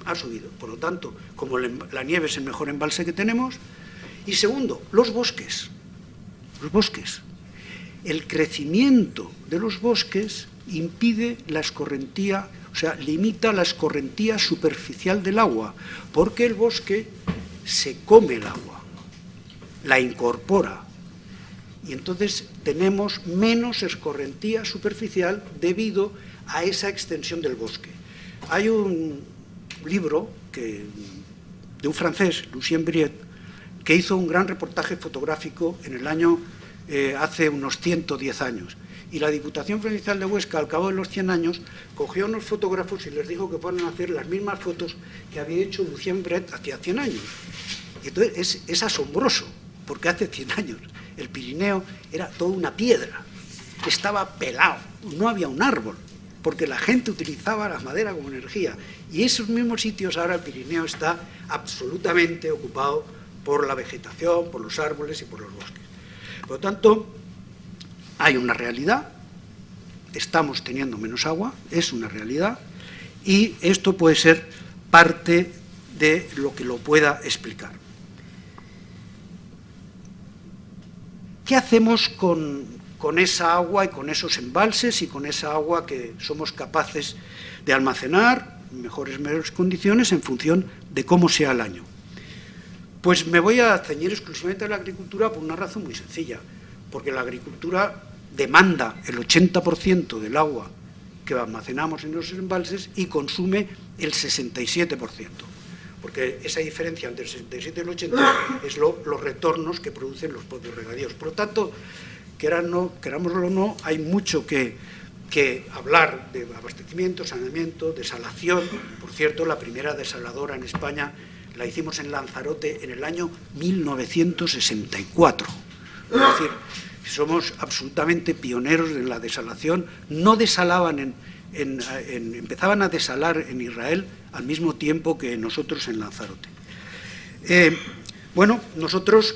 ha subido. Por lo tanto, como la nieve es el mejor embalse que tenemos. Y segundo, los bosques. Los bosques. El crecimiento de los bosques impide la escorrentía, o sea, limita la escorrentía superficial del agua, porque el bosque se come el agua, la incorpora. Y entonces tenemos menos escorrentía superficial debido a esa extensión del bosque. Hay un libro de un francés, Lucien Briet, que hizo un gran reportaje fotográfico en el año, hace unos 110 años. Y la Diputación Provincial de Huesca, al cabo de los 100 años, cogió a unos fotógrafos y les dijo que fueran a hacer las mismas fotos que había hecho Lucien Briet hacía 100 años. Y entonces es asombroso, porque hace 100 años el Pirineo era toda una piedra, estaba pelado, no había un árbol, porque la gente utilizaba la madera como energía. Y esos mismos sitios ahora el Pirineo está absolutamente ocupado por la vegetación, por los árboles y por los bosques. Por lo tanto, hay una realidad, estamos teniendo menos agua, es una realidad, y esto puede ser parte de lo que lo pueda explicar. ¿Qué hacemos con esa agua y con esos embalses y con esa agua que somos capaces de almacenar en mejores condiciones en función de cómo sea el año? Pues me voy a ceñir exclusivamente a la agricultura por una razón muy sencilla, porque la agricultura demanda el 80% del agua que almacenamos en los embalses y consume el 67%, porque esa diferencia entre el 67 y el 80 es los retornos que producen los propios regadíos. Por lo tanto, querámoslo o no, hay mucho que hablar de abastecimiento, saneamiento, desalación. Por cierto, la primera desaladora en España la hicimos en Lanzarote en el año 1964. Es decir, somos absolutamente pioneros en la desalación. No desalaban empezaban a desalar en Israel al mismo tiempo que nosotros en Lanzarote. Bueno, nosotros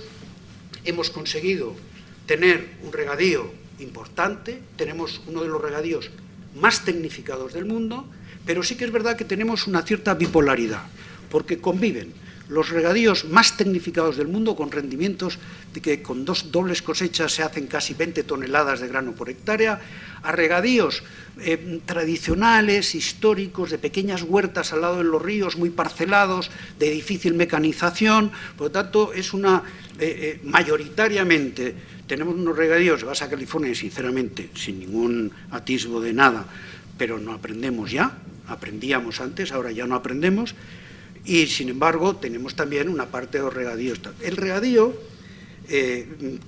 hemos conseguido tener un regadío importante, tenemos uno de los regadíos más tecnificados del mundo, pero sí que es verdad que tenemos una cierta bipolaridad, porque conviven los regadíos más tecnificados del mundo con rendimientos de que con 2 dobles cosechas se hacen casi 20 toneladas de grano por hectárea, a regadíos tradicionales, históricos, de pequeñas huertas al lado de los ríos, muy parcelados, de difícil mecanización. Por lo tanto, es mayoritariamente tenemos unos regadíos de Baja California, y sinceramente, sin ningún atisbo de nada, pero no aprendemos ya, aprendíamos antes, ahora ya no aprendemos. Y, sin embargo, tenemos también una parte de los regadíos. El regadío,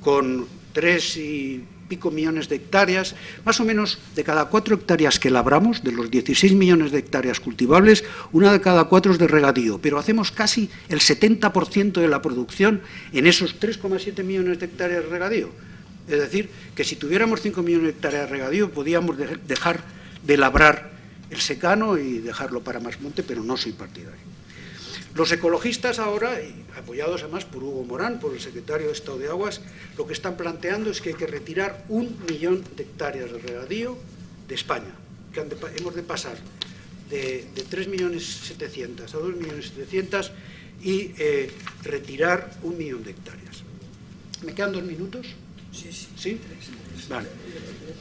con 3 y pico millones de hectáreas, más o menos de cada 4 hectáreas que labramos, de los 16 millones de hectáreas cultivables, una de cada 4 es de regadío, pero hacemos casi el 70% de la producción en esos 3,7 millones de hectáreas de regadío. Es decir, que si tuviéramos 5 millones de hectáreas de regadío, podíamos dejar de labrar el secano y dejarlo para más monte, pero no soy partidario. Los ecologistas ahora, apoyados además por Hugo Morán, por el secretario de Estado de Aguas, lo que están planteando es que hay que retirar 1 millón de hectáreas de regadío de España, que hemos de pasar de 3.700.000 a 2.700.000 y retirar 1 millón de hectáreas. ¿Me quedan 2 minutos? ¿Sí? Vale.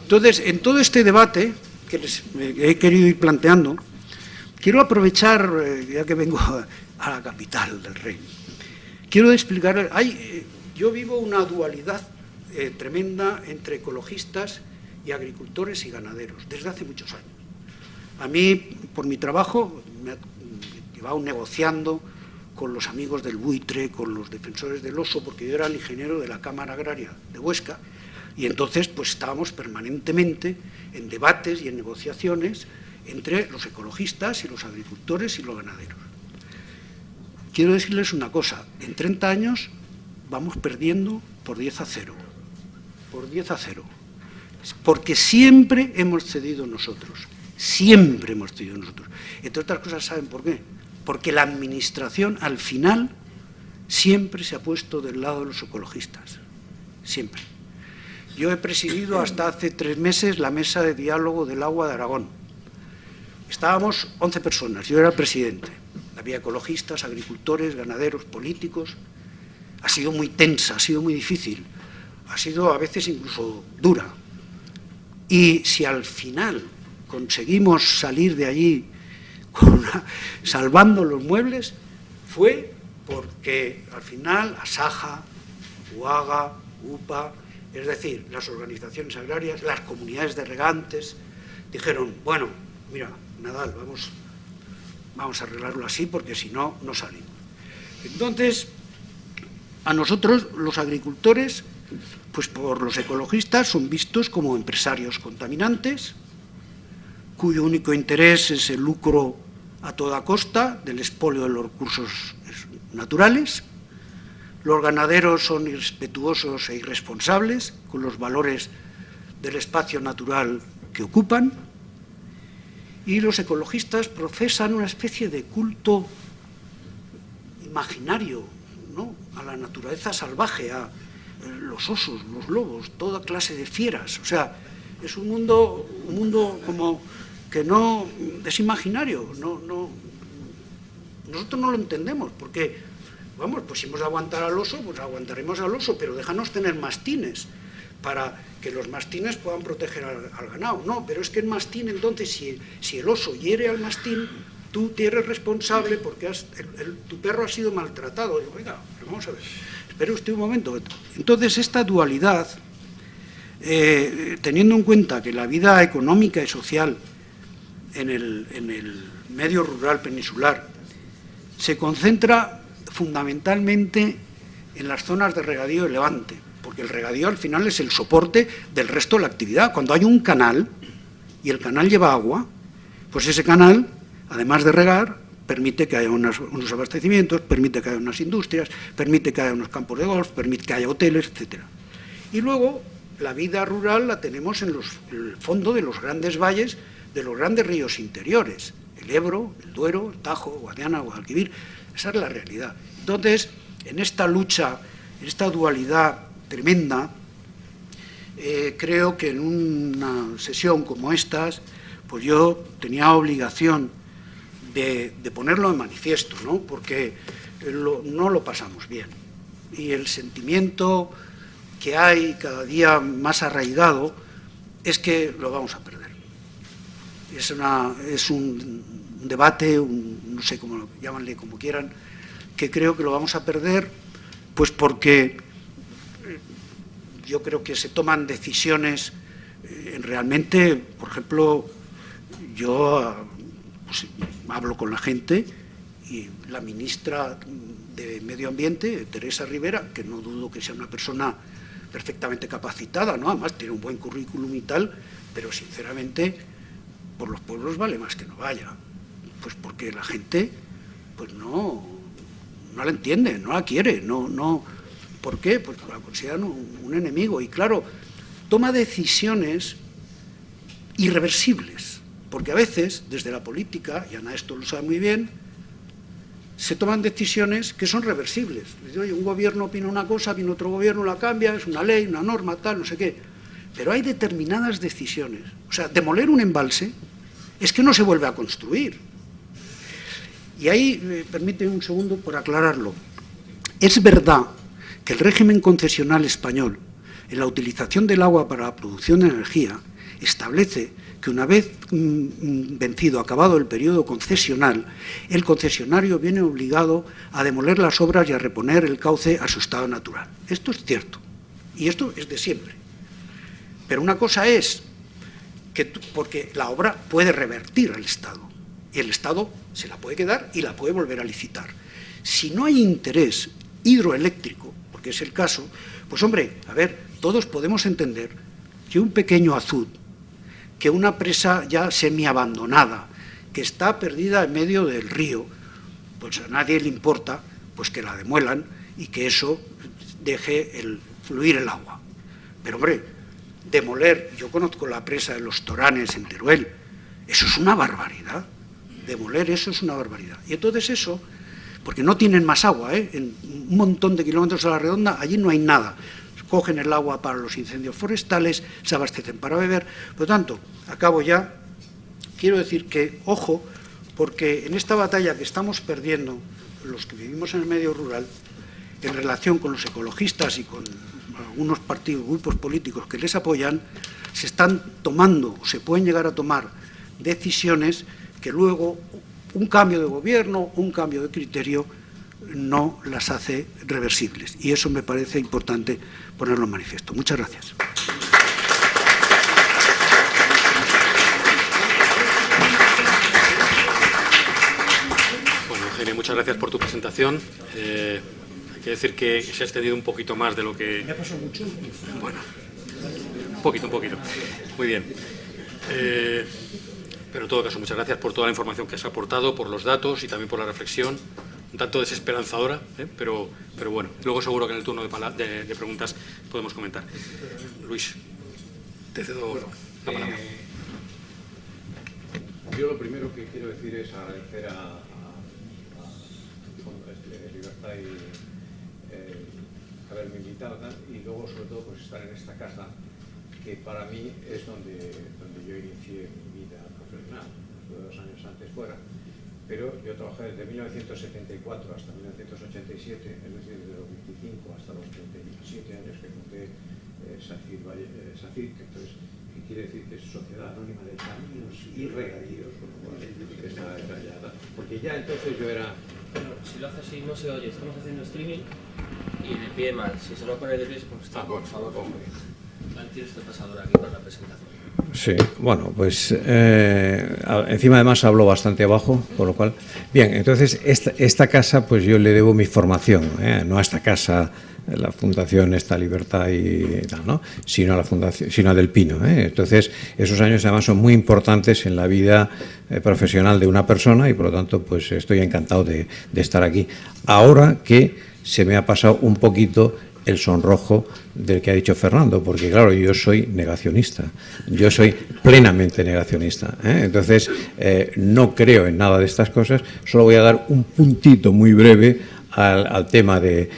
Entonces, en todo este debate que les he querido ir planteando, quiero aprovechar, ya que vengo a la capital del reino, quiero explicar, yo vivo una dualidad tremenda entre ecologistas y agricultores y ganaderos, desde hace muchos años. A mí, por mi trabajo, me he llevado negociando con los amigos del buitre, con los defensores del oso, porque yo era el ingeniero de la Cámara Agraria de Huesca, y entonces pues estábamos permanentemente en debates y en negociaciones entre los ecologistas y los agricultores y los ganaderos. Quiero decirles una cosa, en 30 años vamos perdiendo por 10-0, porque siempre hemos cedido nosotros, Entre otras cosas, ¿saben por qué? Porque la administración, al final, siempre se ha puesto del lado de los ecologistas, siempre. Yo he presidido hasta hace 3 meses la mesa de diálogo del agua de Aragón. Estábamos 11 personas, yo era el presidente. Había ecologistas, agricultores, ganaderos, políticos. Ha sido muy tensa, ha sido muy difícil, ha sido a veces incluso dura. Y si al final conseguimos salir de allí salvando los muebles, fue porque al final Asaja, UAGA, UPA, es decir, las organizaciones agrarias, las comunidades de regantes, dijeron, bueno, mira, Nadal, Vamos a arreglarlo así porque si no, no salimos. Entonces, a nosotros, los agricultores, pues por los ecologistas, son vistos como empresarios contaminantes, cuyo único interés es el lucro a toda costa del expolio de los recursos naturales. Los ganaderos son irrespetuosos e irresponsables con los valores del espacio natural que ocupan. Y los ecologistas profesan una especie de culto imaginario, ¿no?, a la naturaleza salvaje, a los osos, los lobos, toda clase de fieras. O sea, es un mundo como que no es imaginario. Nosotros no lo entendemos, porque, vamos, pues si hemos de aguantar al oso, pues aguantaremos al oso, pero déjanos tener mastines para que los mastines puedan proteger al ganado. No, pero es que el mastín, entonces, si el oso hiere al mastín, tú te eres responsable porque tu perro ha sido maltratado. Digo, oiga, vamos a ver, espere usted un momento. Entonces, esta dualidad, teniendo en cuenta que la vida económica y social en el medio rural peninsular se concentra fundamentalmente en las zonas de regadío de levante, porque el regadío al final es el soporte del resto de la actividad. Cuando hay un canal y el canal lleva agua, pues ese canal, además de regar, permite que haya unos abastecimientos, permite que haya unas industrias, permite que haya unos campos de golf, permite que haya hoteles, etc. Y luego la vida rural la tenemos en el fondo de los grandes valles, de los grandes ríos interiores, el Ebro, el Duero, el Tajo, Guadiana, Guadalquivir. Esa es la realidad. Entonces, en esta lucha, en esta dualidad tremenda, creo que en una sesión como estas, pues yo tenía obligación de ponerlo en manifiesto, ¿no?, porque no lo pasamos bien. Y el sentimiento que hay cada día más arraigado es que lo vamos a perder. Es un debate, no sé cómo llámanle como quieran, que creo que lo vamos a perder, pues porque yo creo que se toman decisiones realmente, por ejemplo, yo pues, hablo con la gente y la ministra de Medio Ambiente, Teresa Rivera, que no dudo que sea una persona perfectamente capacitada, ¿no?, además tiene un buen currículum y tal, pero sinceramente por los pueblos vale más que no vaya, pues porque la gente pues no la entiende, no la quiere, no. ¿Por qué? Pues la consideran un enemigo. Y claro, toma decisiones irreversibles, porque a veces, desde la política, y Ana esto lo sabe muy bien, se toman decisiones que son reversibles. Oye, un gobierno opina una cosa, viene otro gobierno, la cambia, es una ley, una norma, tal, no sé qué. Pero hay determinadas decisiones. O sea, demoler un embalse es que no se vuelve a construir. Y ahí, permíteme un segundo por aclararlo. Es verdad que el régimen concesional español, en la utilización del agua para la producción de energía, establece que una vez acabado el periodo concesional, el concesionario viene obligado a demoler las obras y a reponer el cauce a su estado natural. Esto es cierto, y esto es de siempre. Pero una cosa es que porque la obra puede revertir al Estado, y el Estado se la puede quedar y la puede volver a licitar. Si no hay interés hidroeléctrico, porque es el caso, pues hombre, a ver, todos podemos entender que un pequeño azud, que una presa ya semiabandonada, que está perdida en medio del río, pues a nadie le importa pues que la demuelan y que eso deje fluir el agua. Pero hombre, demoler, yo conozco la presa de los Toranes en Teruel, eso es una barbaridad, demoler eso es una barbaridad. Y entonces eso, porque no tienen más agua, en un montón de kilómetros a la redonda, allí no hay nada. Cogen el agua para los incendios forestales, se abastecen para beber. Por lo tanto, acabo ya, quiero decir que, ojo, porque en esta batalla que estamos perdiendo, los que vivimos en el medio rural, en relación con los ecologistas y con algunos partidos, grupos políticos que les apoyan, se están tomando, o se pueden llegar a tomar decisiones que luego un cambio de gobierno, un cambio de criterio, no las hace reversibles. Y eso me parece importante ponerlo en manifiesto. Muchas gracias. muchas gracias por tu presentación. Hay que decir que se ha extendido un poquito más de lo que... ¿Me ha pasado mucho? Bueno, un poquito. Muy bien. Pero en todo caso, muchas gracias por toda la información que has aportado, por los datos y también por la reflexión, un tanto desesperanzadora, pero bueno, luego seguro que en el turno de preguntas podemos comentar. Luis, te cedo la palabra. Yo lo primero que quiero decir es agradecer a Libertad y haberme invitado y luego sobre todo pues estar en esta casa que para mí es donde yo inicié mi vida profesional. Estuve 2 años antes fuera, pero yo trabajé desde 1974 hasta 1987, es decir, desde los 25 hasta los 37 años que fundé SACIR, que entonces quiere decir que es Sociedad Anónima de Caminos y Regadíos, por lo cual está detallada. Porque ya entonces yo era... Bueno, si lo hace así no se oye, estamos haciendo streaming y de pie mal. Si se lo pone de pie, pues está, por favor. Tienes el pasador aquí para la presentación. Sí, bueno, pues encima además hablo bastante abajo, por lo cual... Bien, entonces esta casa pues yo le debo mi formación, no a esta casa, la Fundación esta Libertad y tal, ¿no? Sino a la Fundación, sino a Del Pino, Entonces esos años además son muy importantes en la vida profesional de una persona y por lo tanto pues estoy encantado de estar aquí. Ahora que se me ha pasado un poquito el sonrojo del que ha dicho Fernando, porque claro, yo soy negacionista, yo soy plenamente negacionista, Entonces no creo en nada de estas cosas, solo voy a dar un puntito muy breve al tema de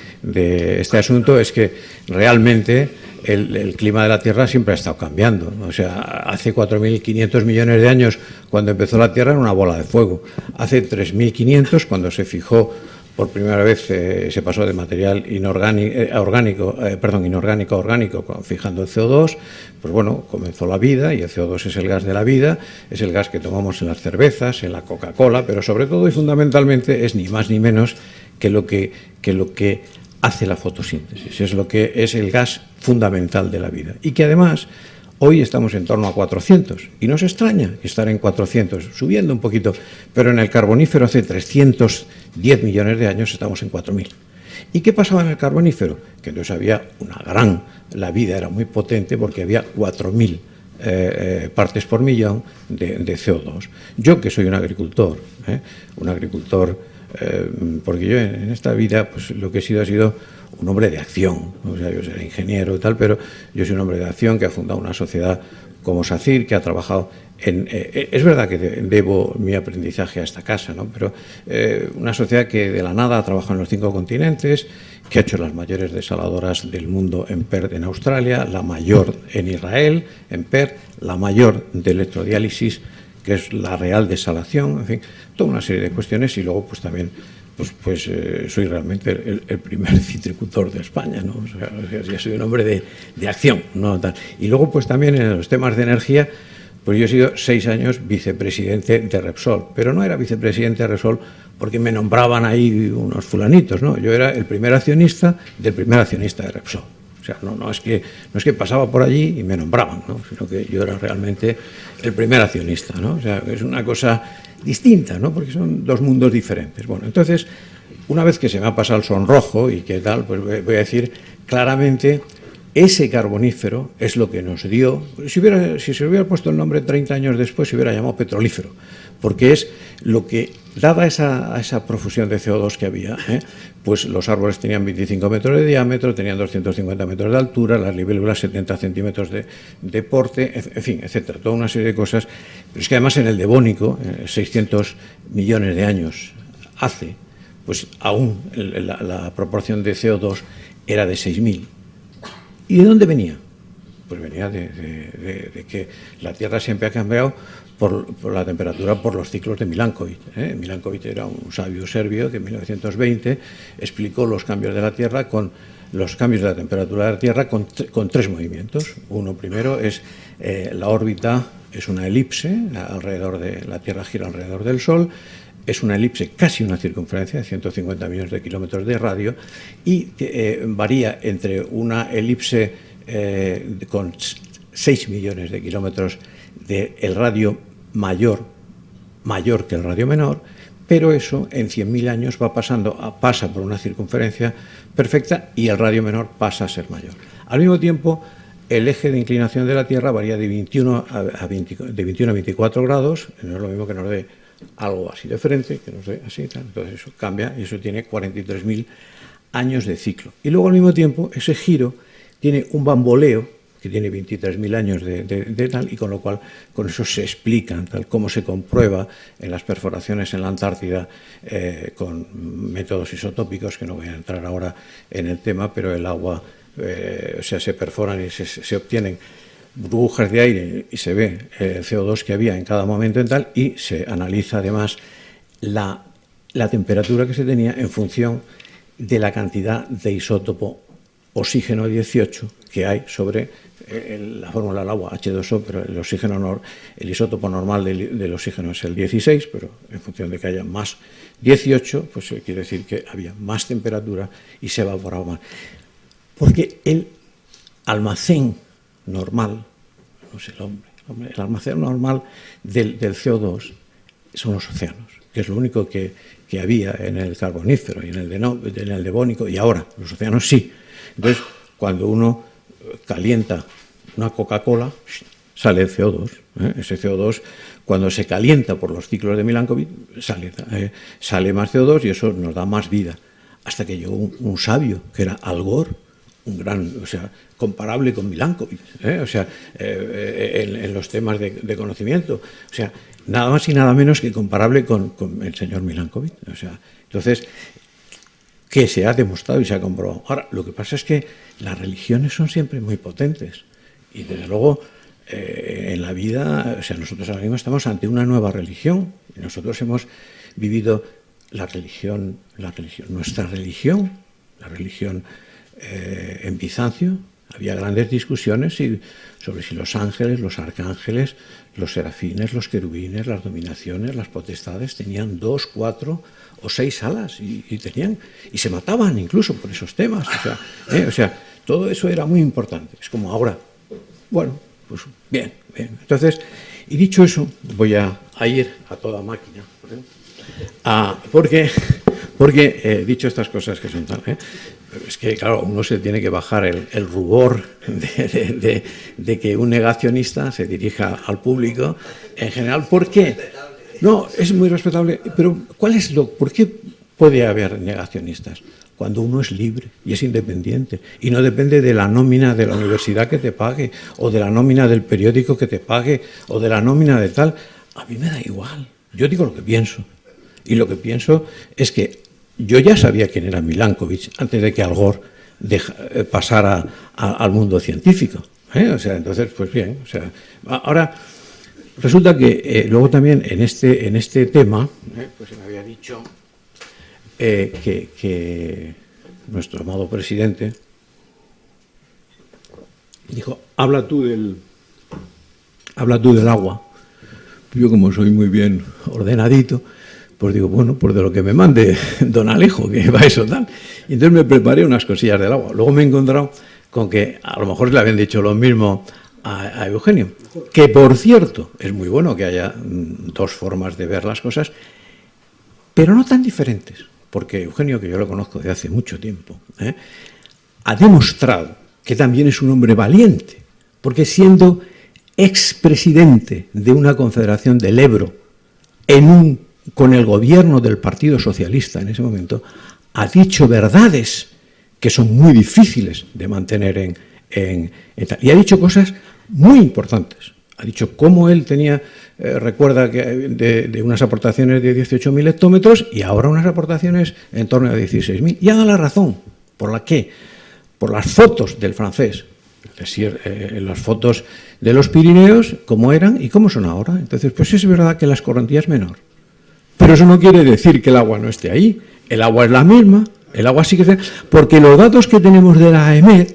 este asunto, es que realmente el clima de la Tierra siempre ha estado cambiando, o sea, hace 4.500 millones de años cuando empezó la Tierra era una bola de fuego, hace 3.500 cuando se fijó por primera vez se pasó de material inorgánico a orgánico, fijando el CO2, pues bueno, comenzó la vida y el CO2 es el gas de la vida, es el gas que tomamos en las cervezas, en la Coca-Cola, pero sobre todo y fundamentalmente es ni más ni menos que lo que hace la fotosíntesis, es lo que es el gas fundamental de la vida y que además hoy estamos en torno a 400 y nos extraña estar en 400, subiendo un poquito, pero en el Carbonífero hace 310 millones de años estamos en 4.000. ¿Y qué pasaba en el Carbonífero? Que entonces había la vida era muy potente porque había 4.000 partes por millón de CO2. Yo que soy un agricultor, porque yo en esta vida pues lo que he sido ha sido un hombre de acción, o sea, yo soy ingeniero y tal, pero yo soy un hombre de acción que ha fundado una sociedad como SACIR, que ha trabajado es verdad que debo mi aprendizaje a esta casa, ¿no? Pero una sociedad que de la nada ha trabajado en los 5 continentes, que ha hecho las mayores desaladoras del mundo en Perth, en Australia, la mayor en Israel, en Perth, la mayor de electrodiálisis, que es la real desalación, en fin, toda una serie de cuestiones y luego pues también soy realmente el primer citricultor de España, ¿no? O sea, ya soy un hombre de acción, ¿no? Y luego pues también en los temas de energía, pues yo he sido 6 años vicepresidente de Repsol, pero no era vicepresidente de Repsol porque me nombraban ahí unos fulanitos, ¿no? Yo era el primer accionista del primer accionista de Repsol. O sea, no es que pasaba por allí y me nombraban, ¿no? Sino que yo era realmente el primer accionista, ¿no? O sea, es una cosa distinta, ¿no? Porque son 2 mundos diferentes. Bueno, entonces, una vez que se me ha pasado el sonrojo y qué tal, pues voy a decir claramente, ese carbonífero es lo que nos dio, si se hubiera puesto el nombre 30 años después, se hubiera llamado petrolífero, porque es lo que, dada esa profusión de CO2 que había, pues los árboles tenían 25 metros de diámetro, tenían 250 metros de altura, las libélulas 70 centímetros de porte, en fin, etcétera, toda una serie de cosas. Pero es que además en el Devónico, 600 millones de años hace, pues aún la proporción de CO2 era de 6.000. ¿Y de dónde venía? Pues venía de que la Tierra siempre ha cambiado por la temperatura, por los ciclos de Milankovitch. Milankovitch era un sabio serbio que en 1920 explicó los cambios de la Tierra con los cambios de la temperatura de la Tierra con 3 movimientos. Uno primero es la órbita, es una elipse, la Tierra gira alrededor del Sol, es una elipse, casi una circunferencia de 150 millones de kilómetros de radio y varía entre una elipse con 6 millones de kilómetros del radio mayor que el radio menor pero eso en 100.000 años pasa por una circunferencia perfecta y el radio menor pasa a ser mayor. Al mismo tiempo, el eje de inclinación de la Tierra varía de 21 a 24 grados, no es lo mismo que nos dé algo así de frente, que nos dé así, tal. Entonces eso cambia y eso tiene 43.000 años de ciclo. Y luego al mismo tiempo ese giro tiene un bamboleo que tiene 23.000 años de tal, y con lo cual con eso se explican tal cómo se comprueba en las perforaciones en la Antártida con métodos isotópicos, que no voy a entrar ahora en el tema, pero el agua, o sea, se perforan y se obtienen burbujas de aire y se ve el CO2 que había en cada momento en tal, y se analiza además la temperatura que se tenía en función de la cantidad de isótopo oxígeno 18 que hay sobre la fórmula del agua, H2O, pero el oxígeno el isótopo normal del oxígeno es el 16, pero en función de que haya más 18, pues quiere decir que había más temperatura y se evaporaba más. Porque el almacén normal, no es el hombre, el almacén normal del CO2 son los océanos, que es lo único que había en el Carbonífero y en el Devónico, y ahora los océanos sí. Entonces, cuando uno calienta una Coca-Cola, sale el CO2. Ese CO2, cuando se calienta por los ciclos de Milankovitch, sale más CO2 y eso nos da más vida. Hasta que llegó un sabio, que era Al Gore, un gran, o sea, comparable con Milankovitch, o sea, en los temas de conocimiento. O sea, nada más y nada menos que comparable con el señor Milankovitch. O sea, entonces, que se ha demostrado y se ha comprobado. Ahora, lo que pasa es que las religiones son siempre muy potentes y, desde luego, en la vida, o sea, nosotros ahora mismo estamos ante una nueva religión y nosotros hemos vivido nuestra religión, la religión en Bizancio. Había grandes discusiones sobre si los ángeles, los arcángeles, los serafines, los querubines, las dominaciones, las potestades tenían 2, 4 o 6 alas y se mataban incluso por esos temas. O sea, todo eso era muy importante. Es como ahora. Bueno, pues bien. Entonces, y dicho eso, voy a ir a toda máquina. Porque dicho estas cosas que son tal, es que, claro, uno se tiene que bajar el rubor de que un negacionista se dirija al público en general. ¿Por qué? No, es muy respetable, pero ¿por qué puede haber negacionistas? Cuando uno es libre y es independiente y no depende de la nómina de la universidad que te pague, o de la nómina del periódico que te pague, o de la nómina de tal. A mí me da igual. Yo digo lo que pienso. Y lo que pienso es que yo ya sabía quién era Milankovitch antes de que Al Gore pasara al mundo científico. O sea, entonces, pues bien. O sea, ahora, resulta que luego también en este tema, pues se me había dicho que nuestro amado presidente dijo, habla tú del agua. Yo, como soy muy bien ordenadito, pues digo, bueno, pues de lo que me mande don Alejo, que va eso tal. Y entonces me preparé unas cosillas del agua. Luego me he encontrado con que a lo mejor le habían dicho lo mismo a Eugenio. Que, por cierto, es muy bueno que haya dos formas de ver las cosas, pero no tan diferentes. Porque Eugenio, que yo lo conozco desde hace mucho tiempo, ha demostrado que también es un hombre valiente. Porque siendo expresidente de una confederación del Ebro con el gobierno del Partido Socialista en ese momento, ha dicho verdades que son muy difíciles de mantener y ha dicho cosas muy importantes. Ha dicho cómo él tenía, recuerda que de unas aportaciones de 18.000 hectómetros y ahora unas aportaciones en torno a 16.000. Y ha dado la razón. ¿Por la qué? Por las fotos del francés. Es decir, las fotos de los Pirineos, cómo eran y cómo son ahora. Entonces, pues es verdad que la escorrentía es menor. Pero eso no quiere decir que el agua no esté ahí. El agua es la misma, el agua sí que... Porque los datos que tenemos de la AEMET,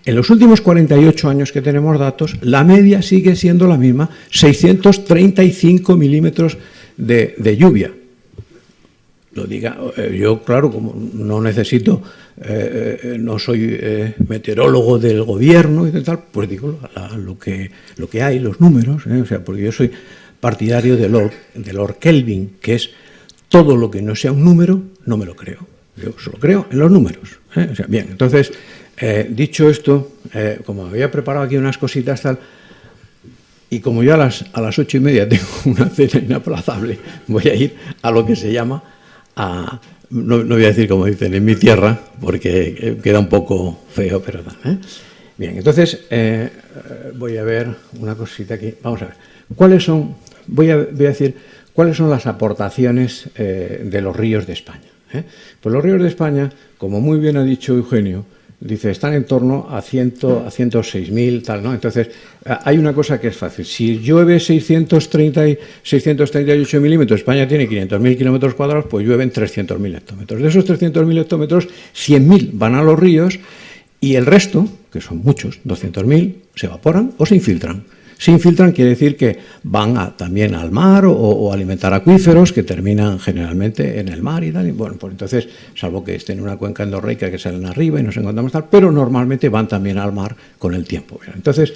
en los últimos 48 años que tenemos datos, la media sigue siendo la misma, 635 milímetros de lluvia. Lo diga, yo, claro, como no necesito, no soy meteorólogo del gobierno y tal, pues digo lo que hay, los números, o sea, porque yo soy partidario de Lord Kelvin, que es todo lo que no sea un número, no me lo creo. Yo solo creo en los números. O sea, bien, entonces, dicho esto, como había preparado aquí unas cositas tal, y como yo a las 8:30 tengo una cena inaplazable, voy a ir a lo que se llama, no voy a decir como dicen en mi tierra, porque queda un poco feo, pero tal. Bien, entonces voy a ver una cosita aquí. Vamos a ver. Voy a decir cuáles son las aportaciones de los ríos de España. Pues los ríos de España, como muy bien ha dicho Eugenio, dice, están en torno a 106.000, tal, ¿no? Entonces, hay una cosa que es fácil. Si llueve 638 milímetros, España tiene 500.000 kilómetros cuadrados, pues llueven 300.000 hectómetros. De esos 300.000 hectómetros, 100.000 van a los ríos y el resto, que son muchos, 200.000, se evaporan o se infiltran. Se infiltran quiere decir que van también al mar o alimentar acuíferos que terminan generalmente en el mar y tal. Y bueno, pues entonces, salvo que estén en una cuenca endorreica que salen arriba y nos encontramos tal, pero normalmente van también al mar con el tiempo. Entonces,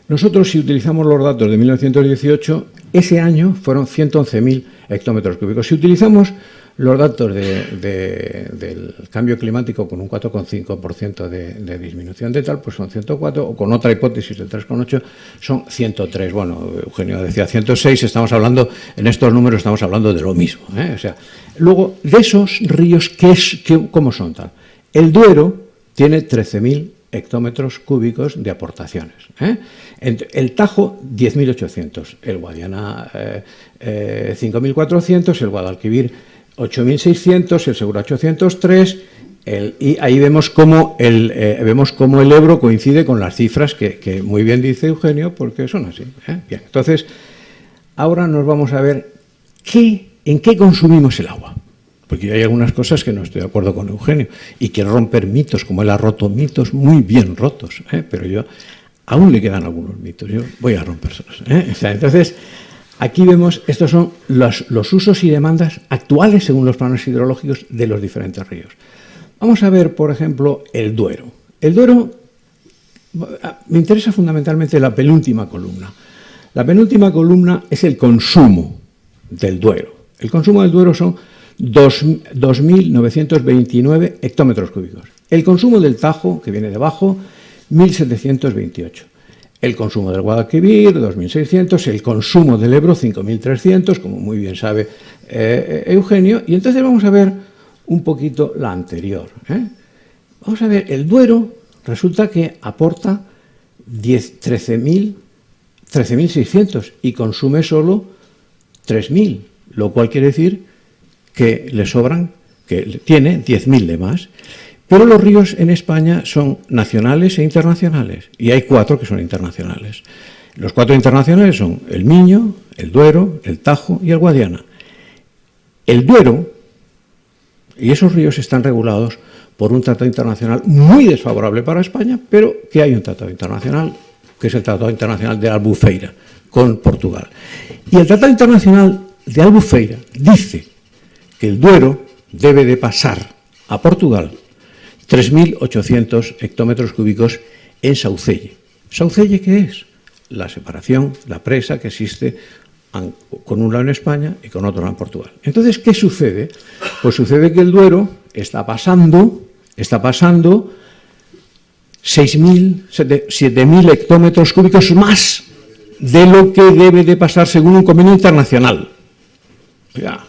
nosotros si utilizamos los datos de 1918, ese año fueron 111.000 hectómetros cúbicos. Si utilizamos los datos del cambio climático con un 4,5% de disminución de tal, pues son 104, o con otra hipótesis del 3,8 son 103. Bueno, Eugenio decía 106, estamos hablando, en estos números estamos hablando de lo mismo. O sea, luego, de esos ríos, ¿cómo son tal? El Duero tiene 13.000 hectómetros cúbicos de aportaciones. El Tajo, 10.800, el Guadiana, 5.400, el Guadalquivir, 8.600, el Segura 803, y ahí vemos cómo el Ebro coincide con las cifras que muy bien dice Eugenio, porque son así. Bien, entonces, ahora nos vamos a ver en qué consumimos el agua. Porque hay algunas cosas que no estoy de acuerdo con Eugenio, y quiero romper mitos, como él ha roto mitos muy bien rotos, pero yo aún le quedan algunos mitos, yo voy a rompérselos. O sea, entonces, aquí vemos, estos son los usos y demandas actuales según los planos hidrológicos de los diferentes ríos. Vamos a ver, por ejemplo, el Duero. El Duero, me interesa fundamentalmente la penúltima columna. La penúltima columna es el consumo del Duero. El consumo del Duero son 2.929 hectómetros cúbicos. El consumo del Tajo, que viene debajo, 1.728. El consumo del Guadalquivir, 2.600, el consumo del Ebro, 5.300, como muy bien sabe Eugenio. Y entonces vamos a ver un poquito la anterior. Vamos a ver, el Duero resulta que aporta 13.600 y consume solo 3.000, lo cual quiere decir que le sobran, que tiene 10.000 de más. Pero los ríos en España son nacionales e internacionales, y hay 4 que son internacionales. Los 4 internacionales son el Miño, el Duero, el Tajo y el Guadiana. El Duero y esos ríos están regulados por un tratado internacional muy desfavorable para España, pero que hay un tratado internacional, que es el Tratado Internacional de Albufeira, con Portugal. Y el Tratado Internacional de Albufeira dice que el Duero debe de pasar a Portugal 3.800 hectómetros cúbicos en Saucelle. ¿Saucelle qué es? La separación, la presa que existe con un lado en España y con otro lado en Portugal. Entonces, ¿qué sucede? Pues sucede que el Duero está pasando 7.000 hectómetros cúbicos más de lo que debe de pasar según un convenio internacional. Ya.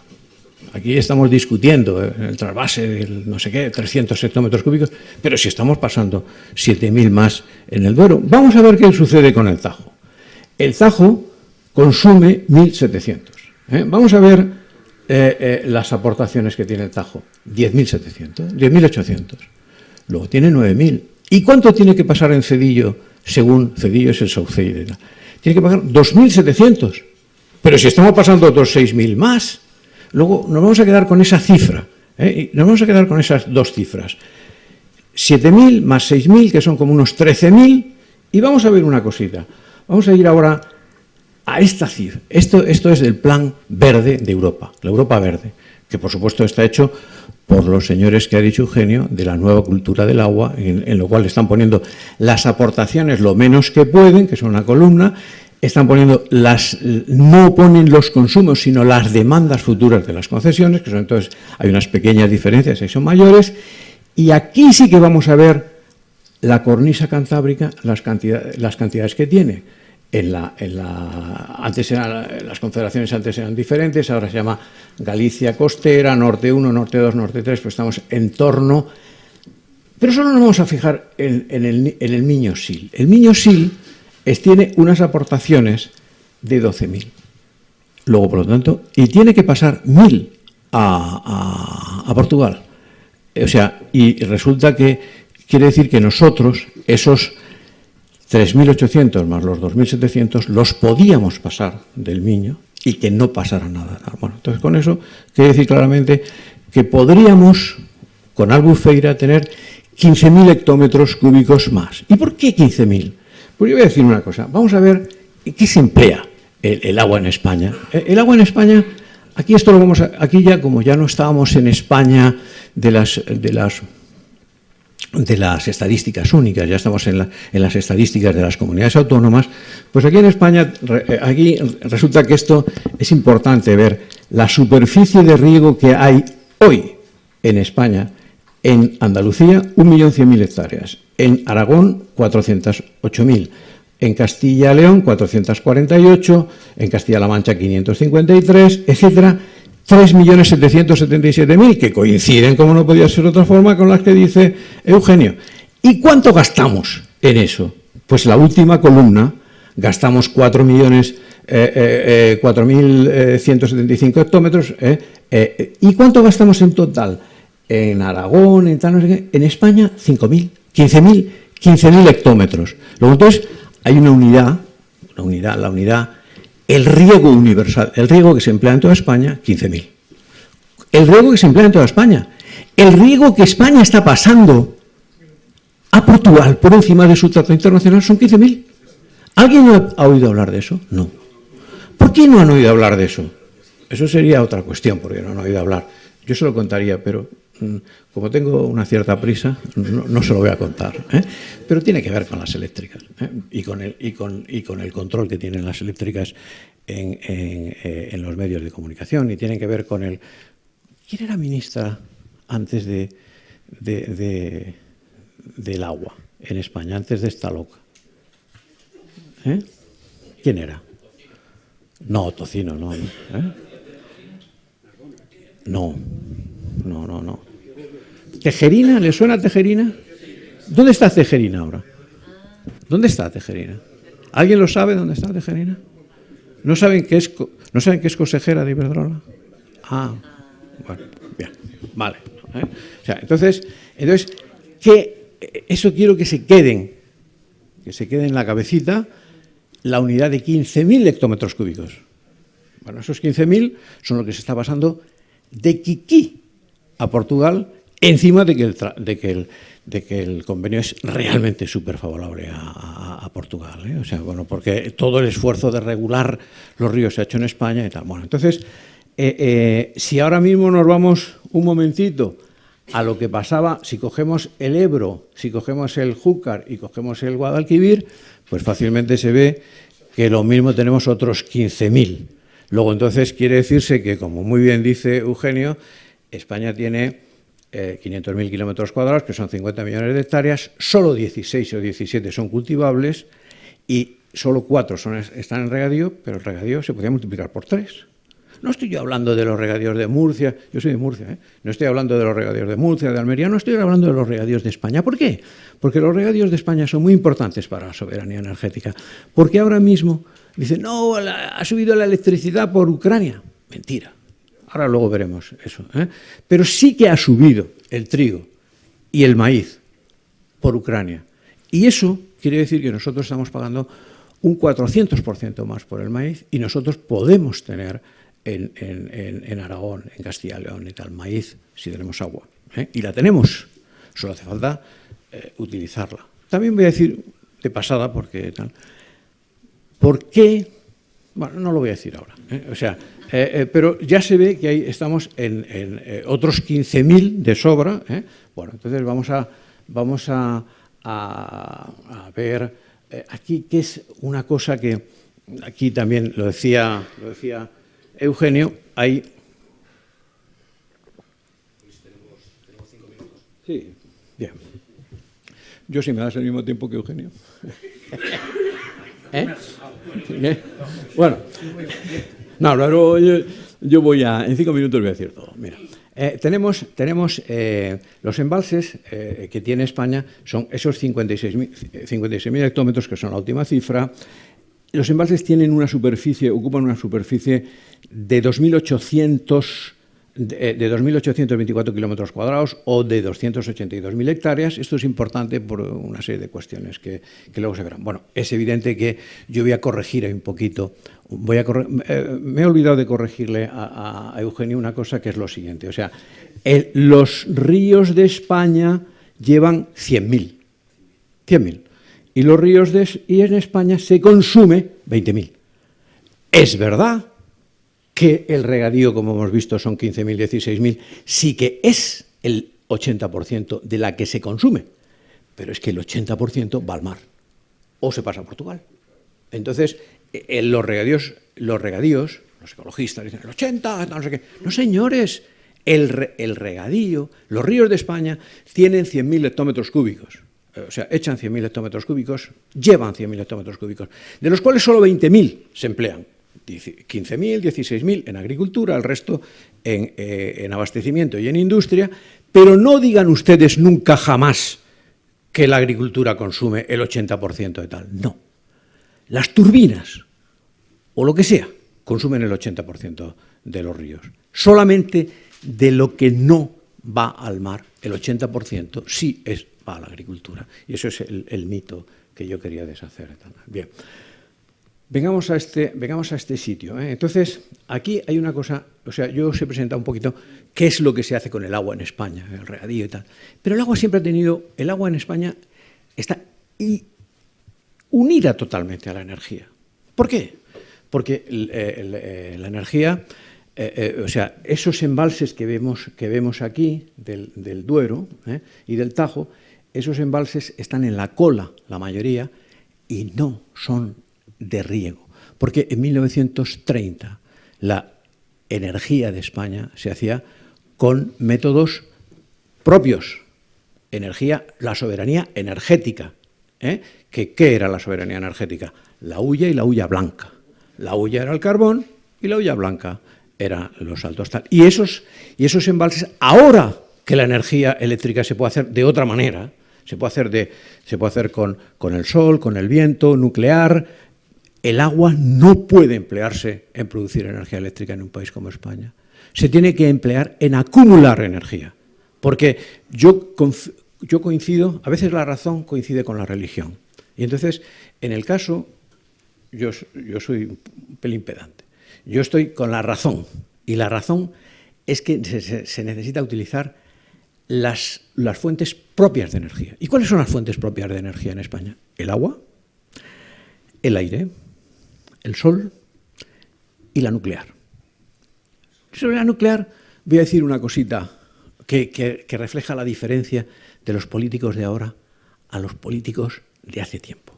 Aquí estamos discutiendo el trasvase del no sé qué, 300 hectómetros cúbicos, pero si estamos pasando 7.000 más en el Duero. Vamos a ver qué sucede con el Tajo. El Tajo consume 1.700. Vamos a ver las aportaciones que tiene el Tajo. 10.800. Luego tiene 9.000. ¿Y cuánto tiene que pasar en Cedillo? Según Cedillo es el Saucelle. Tiene que pagar 2.700. Pero si estamos pasando otros 6.000 más... Luego nos vamos a quedar con esa cifra, nos vamos a quedar con esas dos cifras. 7.000 más 6.000, que son como unos 13.000, y vamos a ver una cosita. Vamos a ir ahora a esta cifra. Esto es del Plan Verde de Europa, la Europa Verde, que por supuesto está hecho por los señores que ha dicho Eugenio, de la nueva cultura del agua, en lo cual están poniendo las aportaciones lo menos que pueden, que son una columna, están poniendo no ponen los consumos, sino las demandas futuras de las concesiones, que son entonces, hay unas pequeñas diferencias que son mayores, y aquí sí que vamos a ver la cornisa cantábrica, las cantidades que tiene. Las confederaciones antes eran diferentes, ahora se llama Galicia Costera, Norte 1, Norte 2, Norte 3, pues estamos en torno. Pero solo nos vamos a fijar en el Miño-Sil. El Miño-Sil tiene unas aportaciones de 12.000. Luego, por lo tanto, y tiene que pasar 1.000 a Portugal. O sea, y resulta que quiere decir que nosotros, esos 3.800 más los 2.700, los podíamos pasar del Miño y que no pasara nada. Bueno, entonces con eso quiere decir claramente que podríamos, con Albufeira, tener 15.000 hectómetros cúbicos más. ¿Y por qué 15.000? Pues yo voy a decir una cosa. Vamos a ver en qué se emplea el agua en España. El agua en España, aquí ya como ya no estábamos en España de las estadísticas únicas, ya estamos en las estadísticas de las comunidades autónomas, pues aquí en España, aquí resulta que esto es importante ver la superficie de riego que hay hoy en España. En Andalucía, 1.100.000 hectáreas. En Aragón, 408.000. En Castilla y León, 448. En Castilla-La Mancha, 553, etcétera. 3.777.000, que coinciden, como no podía ser de otra forma, con las que dice Eugenio. ¿Y cuánto gastamos en eso? Pues la última columna, gastamos 4.175 hectómetros. ¿Y cuánto gastamos en total? En Aragón, en tal, no sé qué, en España, 5.000, 15.000 hectómetros. Luego, entonces, hay una unidad, la unidad, el riego universal, el riego que se emplea en toda España, 15.000. El riego que se emplea en toda España. El riego que España está pasando a Portugal por encima de su trato internacional son 15.000. ¿Alguien ha oído hablar de eso? No. ¿Por qué no han oído hablar de eso? Eso sería otra cuestión, porque no han oído hablar. Yo se lo contaría, pero como tengo una cierta prisa, no se lo voy a contar. Pero tiene que ver con las eléctricas y con el control que tienen las eléctricas en los medios de comunicación, y tiene que ver con el... ¿Quién era ministra antes del agua en España, antes de esta loca? ¿Quién era? No, Tocino, no. No. ¿Tejerina? ¿Le suena Tejerina? ¿Dónde está Tejerina ahora? ¿Dónde está Tejerina? ¿Alguien lo sabe dónde está Tejerina? ¿No saben que es consejera de Iberdrola? Ah, bueno, bien, vale. O sea, entonces eso quiero que se quede en la cabecita, la unidad de 15.000 hectómetros cúbicos. Bueno, esos 15.000 son lo que se está pasando de Quiquí a Portugal, encima de que el convenio es realmente súper favorable a Portugal. O sea, bueno, porque todo el esfuerzo de regular los ríos se ha hecho en España y tal. Bueno, entonces, si ahora mismo nos vamos un momentito a lo que pasaba, si cogemos el Ebro, si cogemos el Júcar y cogemos el Guadalquivir, pues fácilmente se ve que lo mismo tenemos otros 15.000. Luego, entonces, quiere decirse que, como muy bien dice Eugenio, España tiene 500.000 kilómetros cuadrados, que son 50 millones de hectáreas, solo 16 o 17 son cultivables y solo 4 están en regadío, pero el regadío se podría multiplicar por 3. No estoy yo hablando de los regadíos de Murcia, yo soy de Murcia, no estoy hablando de los regadíos de Murcia, de Almería, no estoy hablando de los regadíos de España. ¿Por qué? Porque los regadíos de España son muy importantes para la soberanía energética, porque ahora mismo dicen, no, ha subido la electricidad por Ucrania. Mentira. Ahora luego veremos eso. Pero sí que ha subido el trigo y el maíz por Ucrania. Y eso quiere decir que nosotros estamos pagando un 400% más por el maíz, y nosotros podemos tener en Aragón, en Castilla y León y tal, maíz si tenemos agua. Y la tenemos, solo hace falta utilizarla. También voy a decir de pasada, porque tal, ¿por qué? Bueno, no lo voy a decir ahora. O sea, pero ya se ve que ahí estamos en otros 15.000 de sobra. Bueno, entonces vamos a ver aquí, que es una cosa que aquí también lo decía Eugenio, hay... Sí, bien. Yo si me das el mismo tiempo que Eugenio. ¿Eh? Bueno, no, luego yo voy a... En 5 minutos voy a decir todo. Mira, tenemos los embalses que tiene España, son esos 56.000 hectómetros, que son la última cifra. Los embalses tienen una superficie, ocupan una superficie de 2.824 kilómetros cuadrados o de 282.000 hectáreas. Esto es importante por una serie de cuestiones que luego se verán. Bueno, es evidente que yo voy a corregir un poquito. Me he olvidado de corregirle a Eugenio una cosa, que es lo siguiente. O sea, los ríos de España llevan 100.000. 100.000. Y los ríos y en España se consume 20.000. Es verdad que el regadío, como hemos visto, son 15.000, 16.000, sí que es el 80% de la que se consume, pero es que el 80% va al mar o se pasa a Portugal. Entonces, los regadíos, los ecologistas dicen el 80, no sé qué. No, señores, el regadío, los ríos de España tienen 100.000 hectómetros cúbicos. O sea, echan 100.000 hectómetros cúbicos, llevan 100.000 hectómetros cúbicos, de los cuales solo 20.000 se emplean. 15.000, 16.000 en agricultura, el resto en abastecimiento y en industria, pero no digan ustedes nunca jamás que la agricultura consume el 80% de tal. No. Las turbinas, o lo que sea, consumen el 80% de los ríos. Solamente de lo que no va al mar, el 80% sí va a la agricultura. Y eso es el mito que yo quería deshacer. Bien. Vengamos a este sitio. Entonces, aquí hay una cosa, o sea, yo os he presentado un poquito qué es lo que se hace con el agua en España, el regadío y tal. Pero el agua en España está unida totalmente a la energía. ¿Por qué? Porque la energía, o sea, esos embalses que vemos aquí, del Duero y del Tajo, esos embalses están en la cola, la mayoría, y no son de riego, porque en 1930 la energía de España se hacía con métodos propios, la soberanía energética. ¿Qué era la soberanía energética? La hulla y la hulla blanca. La hulla era el carbón y la hulla blanca eran los altos tal. Y esos embalses, ahora que la energía eléctrica se puede hacer de otra manera, se puede hacer con el sol, con el viento, nuclear. El agua no puede emplearse en producir energía eléctrica en un país como España. Se tiene que emplear en acumular energía. Porque yo coincido, a veces la razón coincide con la religión. Y entonces, en el caso, yo soy un pelín pedante. Yo estoy con la razón. Y la razón es que se necesita utilizar las fuentes propias de energía. ¿Y cuáles son las fuentes propias de energía en España? El agua, el aire, el sol y la nuclear. Sobre la nuclear voy a decir una cosita que refleja la diferencia de los políticos de ahora a los políticos de hace tiempo.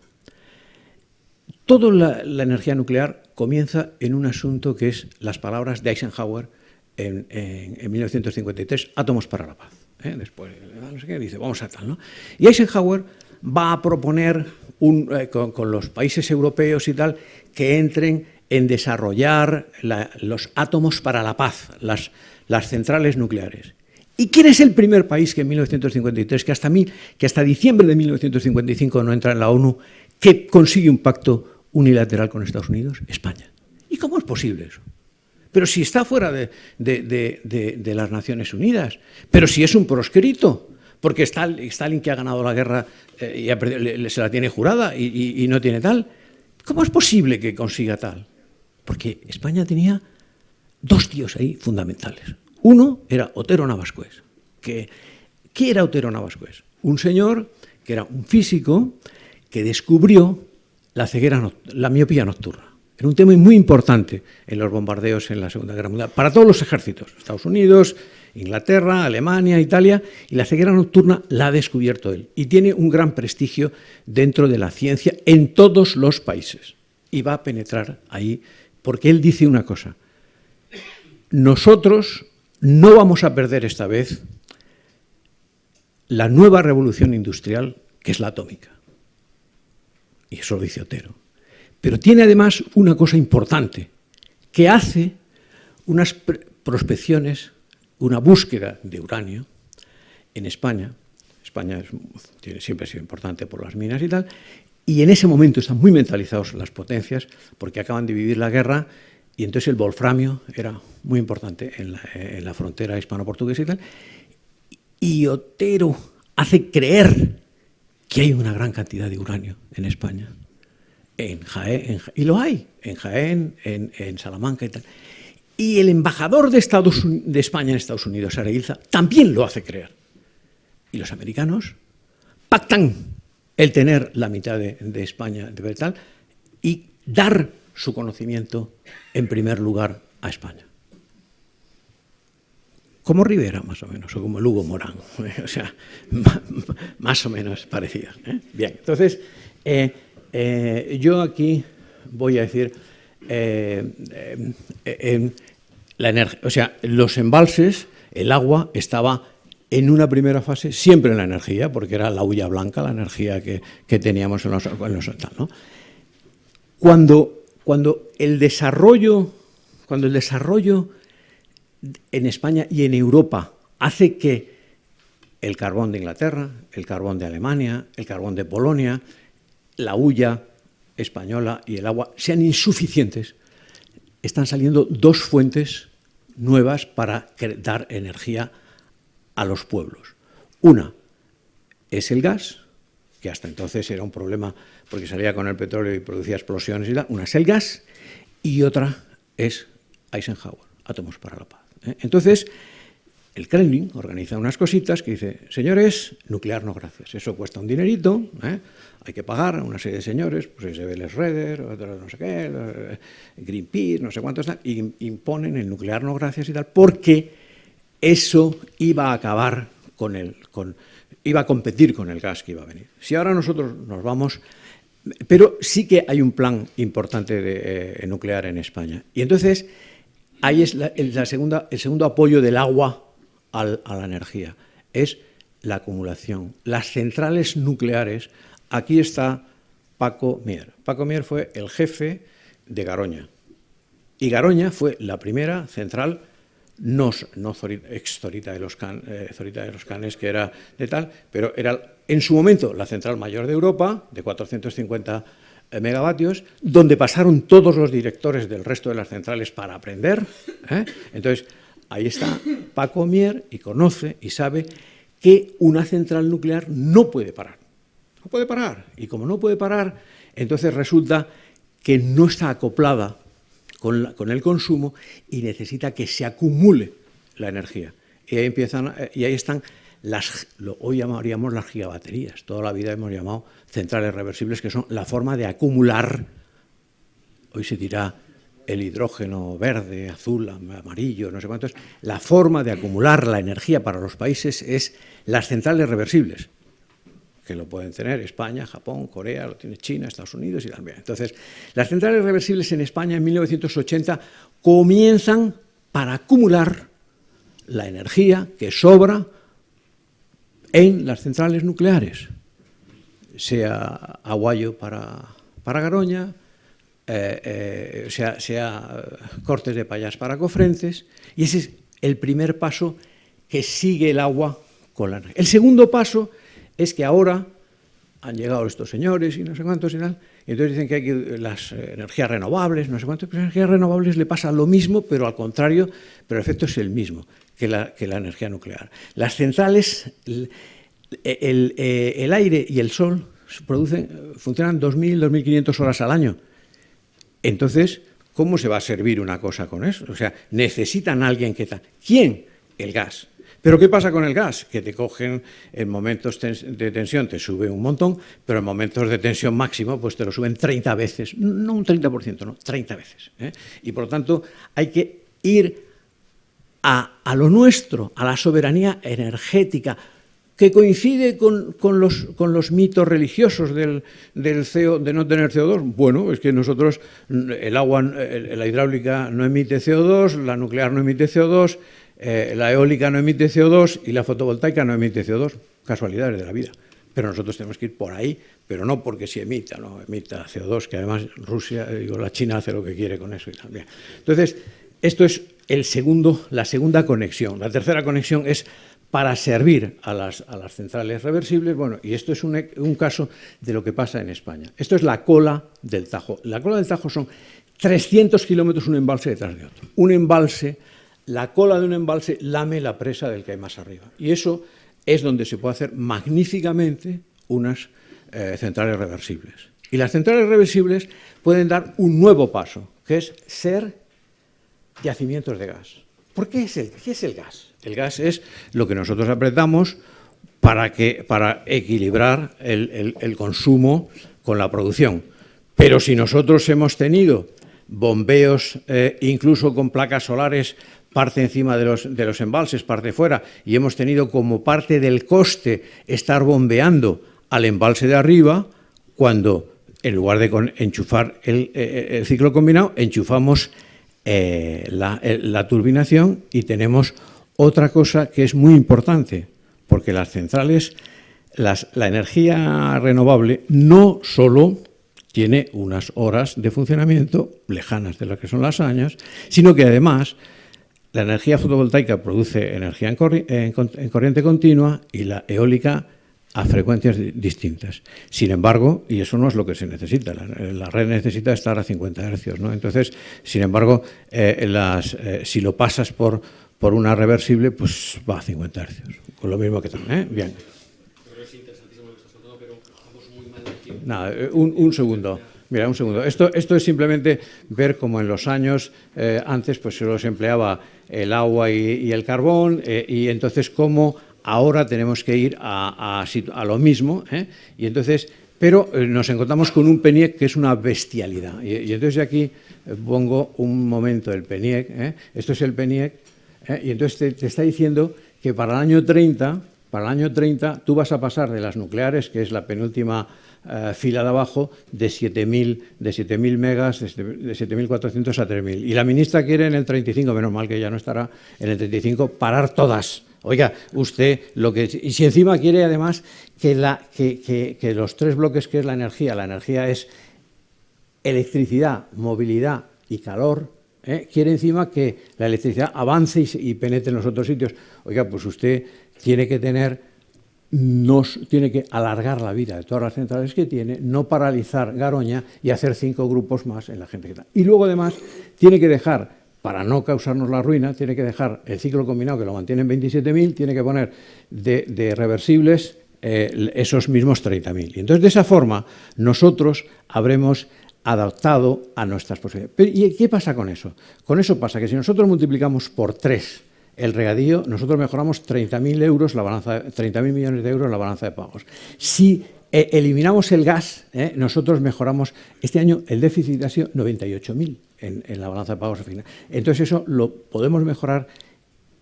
Toda la energía nuclear comienza en un asunto que es las palabras de Eisenhower en 1953, átomos para la paz. Después, no sé qué, dice, vamos a tal, ¿no? Y Eisenhower va a proponer con los países europeos y tal, que entren en desarrollar los átomos para la paz, las centrales nucleares. ¿Y quién es el primer país que en 1953, que hasta diciembre de 1955 no entra en la ONU, que consigue un pacto unilateral con Estados Unidos? España. ¿Y cómo es posible eso? Pero si está fuera de las Naciones Unidas, pero si es un proscrito, porque Stalin, que ha ganado la guerra, se la tiene jurada y no tiene tal. ¿Cómo es posible que consiga tal? Porque España tenía dos tíos ahí fundamentales. Uno era Otero Navascués. ¿Qué era Otero Navascués? Un señor que era un físico que descubrió la miopía nocturna. Era un tema muy importante en los bombardeos en la Segunda Guerra Mundial, para todos los ejércitos, Estados Unidos, Inglaterra, Alemania, Italia, y la ceguera nocturna la ha descubierto él. Y tiene un gran prestigio dentro de la ciencia en todos los países. y va a penetrar ahí, porque él dice una cosa: nosotros no vamos a perder esta vez la nueva revolución industrial, que es la atómica. Y eso lo dice Otero. Pero tiene además una cosa importante, que hace unas prospecciones, una búsqueda de uranio en España. España siempre ha sido importante por las minas y tal, y en ese momento están muy mentalizados las potencias, porque acaban de vivir la guerra, y entonces el wolframio era muy importante en la frontera hispano-portuguesa y tal. Y Otero hace creer que hay una gran cantidad de uranio en España, en Jaén, y lo hay, en Jaén, en Salamanca y tal. Y el embajador de España en Estados Unidos, Areilza, también lo hace creer. Y los americanos pactan el tener la mitad de España de tal y dar su conocimiento en primer lugar a España. Como Rivera, más o menos, o como Lugo Morán, o sea, más o menos parecido. Bien, entonces, yo aquí voy a decir, la energía, o sea, los embalses, el agua estaba en una primera fase siempre en la energía, porque era la hulla blanca, la energía que teníamos en los tal, ¿no? Cuando el desarrollo en España y en Europa hace que el carbón de Inglaterra, el carbón de Alemania, el carbón de Polonia, la hulla española y el agua sean insuficientes, están saliendo dos fuentes nuevas para dar energía a los pueblos. Una es el gas, que hasta entonces era un problema porque salía con el petróleo y producía explosiones y tal. Una es el gas y otra es Eisenhower, átomos para la paz. Entonces, el Kremlin organiza unas cositas que dice: señores, nuclear no gracias, eso cuesta un dinerito, hay que pagar a una serie de señores, pues Isabel Schroeder, otros no sé qué, Greenpeace, no sé cuántos, y imponen el nuclear no gracias y tal, porque eso iba a acabar iba a competir con el gas que iba a venir. Si ahora nosotros nos vamos, pero sí que hay un plan importante de nuclear en España. Y entonces, ahí es el segundo apoyo del agua a la energía, es la acumulación. Las centrales nucleares, aquí está Paco Mier. Paco Mier fue el jefe de Garoña. Y Garoña fue la primera central no ex-Zorita de los Canes, que era de tal, pero era en su momento la central mayor de Europa, de 450 megavatios, donde pasaron todos los directores del resto de las centrales para aprender. Entonces, ahí está Paco Mier y conoce y sabe que una central nuclear no puede parar. No puede parar. Y como no puede parar, entonces resulta que no está acoplada con el consumo y necesita que se acumule la energía. Y ahí están hoy llamaríamos las gigabaterías. Toda la vida hemos llamado centrales reversibles, que son la forma de acumular, hoy se dirá el hidrógeno verde, azul, amarillo, no sé cuántos. La forma de acumular la energía para los países es las centrales reversibles, que lo pueden tener España, Japón, Corea, lo tiene China, Estados Unidos y también. Entonces, las centrales reversibles en España en 1980 comienzan para acumular la energía que sobra en las centrales nucleares, sea Aguayo para Garoña, sea Cortes de Pallás para Cofrentes, y ese es el primer paso que sigue el agua con la energía. El segundo paso es que ahora han llegado estos señores y no sé cuántos y tal, y entonces dicen que hay que las energías renovables, no sé cuántos, pero a las energías renovables le pasa lo mismo, pero al contrario, pero el efecto es el mismo que la energía nuclear. Las centrales, el aire y el sol funcionan 2.000, 2.500 horas al año. Entonces, ¿cómo se va a servir una cosa con eso? O sea, necesitan a alguien que... ¿Quién? El gas. ¿Pero qué pasa con el gas? Que te cogen en momentos de tensión, te sube un montón, pero en momentos de tensión máximo, pues te lo suben 30 veces. No un 30%, no, 30 veces. Y por lo tanto, hay que ir a lo nuestro, a la soberanía energética, que coincide con los mitos religiosos de no tener CO2. Bueno, es que nosotros, el agua, la hidráulica no emite CO2, la nuclear no emite CO2, la eólica no emite CO2 y la fotovoltaica no emite CO2. Casualidades de la vida. Pero nosotros tenemos que ir por ahí, pero no porque si emita CO2, que además la China hace lo que quiere con eso y también. Entonces, esto es la segunda conexión. La tercera conexión es para servir a las centrales reversibles. Bueno, y esto es un caso de lo que pasa en España. Esto es la cola del Tajo. La cola del Tajo son 300 kilómetros un embalse detrás de otro. Un embalse, la cola de un embalse lame la presa del que hay más arriba. Y eso es donde se puede hacer magníficamente unas centrales reversibles. Y las centrales reversibles pueden dar un nuevo paso, que es ser yacimientos de gas. ¿Qué es el gas? El gas es lo que nosotros apretamos para equilibrar el consumo con la producción. Pero si nosotros hemos tenido bombeos, incluso con placas solares, parte encima de los embalses, parte fuera, y hemos tenido como parte del coste estar bombeando al embalse de arriba, cuando en lugar de enchufar el ciclo combinado, enchufamos la turbinación y tenemos otra cosa que es muy importante, porque las centrales, la energía renovable no solo tiene unas horas de funcionamiento lejanas de las que son las años, sino que además la energía fotovoltaica produce energía en corriente continua y la eólica a frecuencias distintas. Sin embargo, y eso no es lo que se necesita, la red necesita estar a 50 hercios, ¿no? Entonces, sin embargo, si lo pasas por una reversible, pues va a 50 hercios, con lo mismo que también, ¿eh? Bien. Es interesantísimo lo que estás contando, pero vamos muy mal de tiempo. Nada, un segundo. Mira, un segundo. Esto es simplemente ver cómo en los años antes pues solo se empleaba el agua y el carbón, y entonces cómo ahora tenemos que ir a lo mismo, y entonces, pero nos encontramos con un PENIEC que es una bestialidad. Y entonces aquí pongo un momento el PENIEC, esto es el PENIEC, y entonces te está diciendo que para el año 30 tú vas a pasar de las nucleares, que es la penúltima fila de abajo, de 7.000 megas, de 7.400 a 3.000. Y la ministra quiere en el 35, menos mal que ya no estará, en el 35, parar todas. Oiga, usted, y si encima quiere además que los tres bloques que es la energía es electricidad, movilidad y calor, quiere encima que la electricidad avance y penetre en los otros sitios. Oiga, pues usted tiene que alargar la vida de todas las centrales que tiene, no paralizar Garoña y hacer 5 grupos más en la gente que está. Y luego además tiene que dejar, para no causarnos la ruina, tiene que dejar el ciclo combinado que lo mantiene en 27.000, tiene que poner de reversibles esos mismos 30.000. Y entonces de esa forma nosotros habremos adaptado a nuestras posibilidades. ¿Y qué pasa con eso? Con eso pasa que si nosotros multiplicamos por 3 el regadío, nosotros mejoramos 30.000 millones de euros la balanza de pagos. Si eliminamos el gas, nosotros mejoramos, este año el déficit ha sido 98.000 en la balanza de pagos final. Entonces eso lo podemos mejorar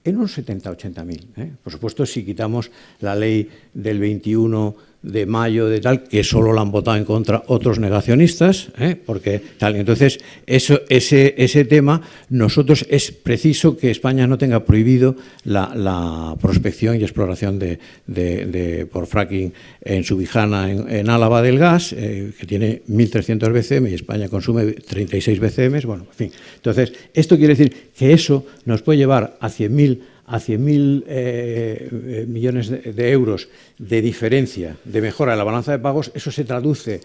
en unos 70.000-80.000. Por supuesto, si quitamos la ley del 21 de mayo de tal, que solo la han votado en contra otros negacionistas, porque tal. Entonces, ese tema, nosotros es preciso que España no tenga prohibido la prospección y exploración por fracking en Subijana, en Álava del gas, que tiene 1.300 BCM y España consume 36 BCM. Bueno, en fin. Entonces, esto quiere decir que eso nos puede llevar a 100.000 millones de euros de diferencia, de mejora de la balanza de pagos. Eso se traduce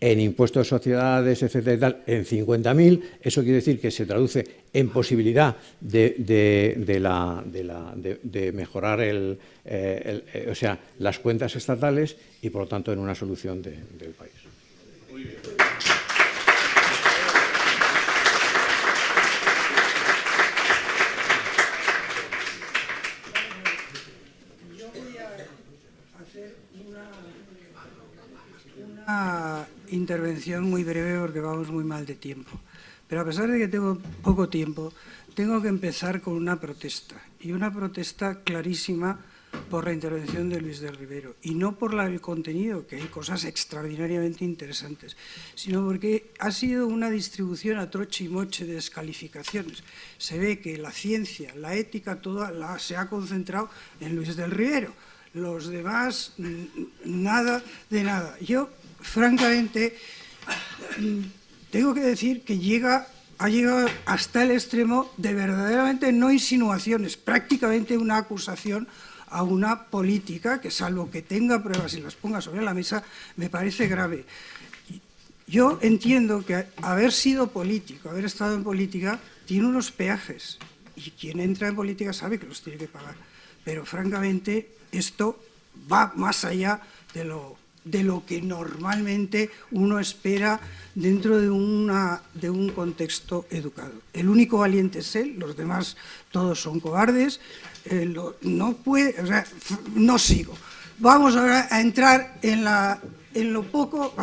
en impuestos de sociedades, etcétera y tal, en 50.000. Eso quiere decir que se traduce en posibilidad de mejorar o sea, las cuentas estatales y, por lo tanto, en una solución del país. Muy bien. Una intervención muy breve porque vamos muy mal de tiempo. Pero a pesar de que tengo poco tiempo, tengo que empezar con una protesta. Y una protesta clarísima por la intervención de Luis del Rivero, y no por el contenido, que hay cosas extraordinariamente interesantes, sino porque ha sido una distribución a troche y moche de descalificaciones. Se ve que la ciencia, la ética, toda se ha concentrado en Luis del Rivero. Los demás, nada de nada. Yo, francamente, tengo que decir que ha llegado hasta el extremo de verdaderamente no insinuaciones, prácticamente una acusación a una política que, salvo que tenga pruebas y las ponga sobre la mesa, me parece grave. Yo entiendo que haber sido político, haber estado en política, tiene unos peajes, y quien entra en política sabe que los tiene que pagar. Pero, francamente, esto va más allá de lo que normalmente uno espera dentro de un contexto educado. El único valiente es él, los demás todos son cobardes. No sigo. Vamos ahora a entrar en lo poco,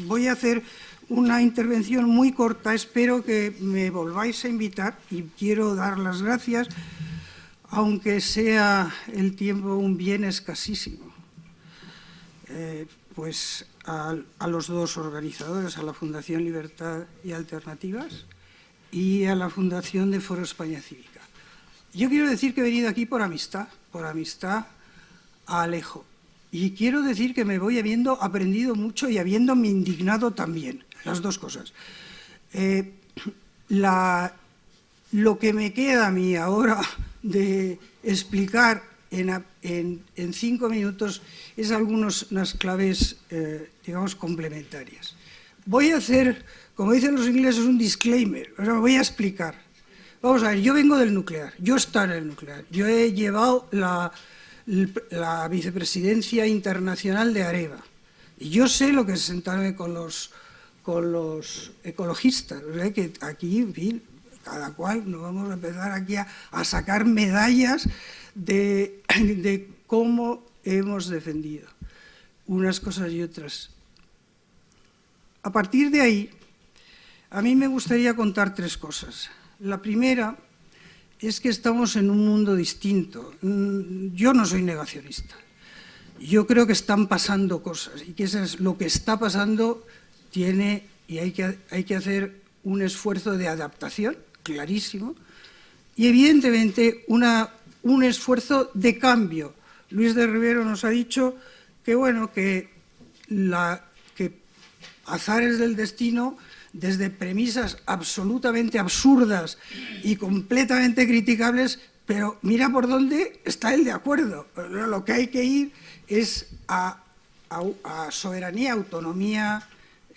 voy a hacer una intervención muy corta, espero que me volváis a invitar y quiero dar las gracias, aunque sea el tiempo un bien escasísimo. Pues a los dos organizadores, a la Fundación Libertad y Alternativas y a la Fundación de Foro España Cívica. Yo quiero decir que he venido aquí por amistad a Alejo. Y quiero decir que me voy habiendo aprendido mucho y habiéndome indignado también, las dos cosas. Lo que me queda a mí ahora de explicar en 5 minutos es unas claves, digamos, complementarias. Voy a hacer, como dicen los ingleses, un disclaimer, o sea, me voy a explicar. Vamos a ver, yo vengo del nuclear, yo estoy en el nuclear, yo he llevado la vicepresidencia internacional de Areva, y yo sé lo que es sentarme con los ecologistas, o sea, que aquí, en fin, cada cual nos vamos a empezar aquí a sacar medallas de cómo hemos defendido unas cosas y otras. A partir de ahí, a mí me gustaría contar 3 cosas. La primera es que estamos en un mundo distinto. Yo no soy negacionista. Yo creo que están pasando cosas y que eso es lo que está pasando y hay que hacer un esfuerzo de adaptación, clarísimo, y evidentemente un esfuerzo de cambio. Luis del Rivero nos ha dicho que, bueno, que azares del destino, desde premisas absolutamente absurdas y completamente criticables, pero mira por dónde está él de acuerdo. Lo que hay que ir es a soberanía, autonomía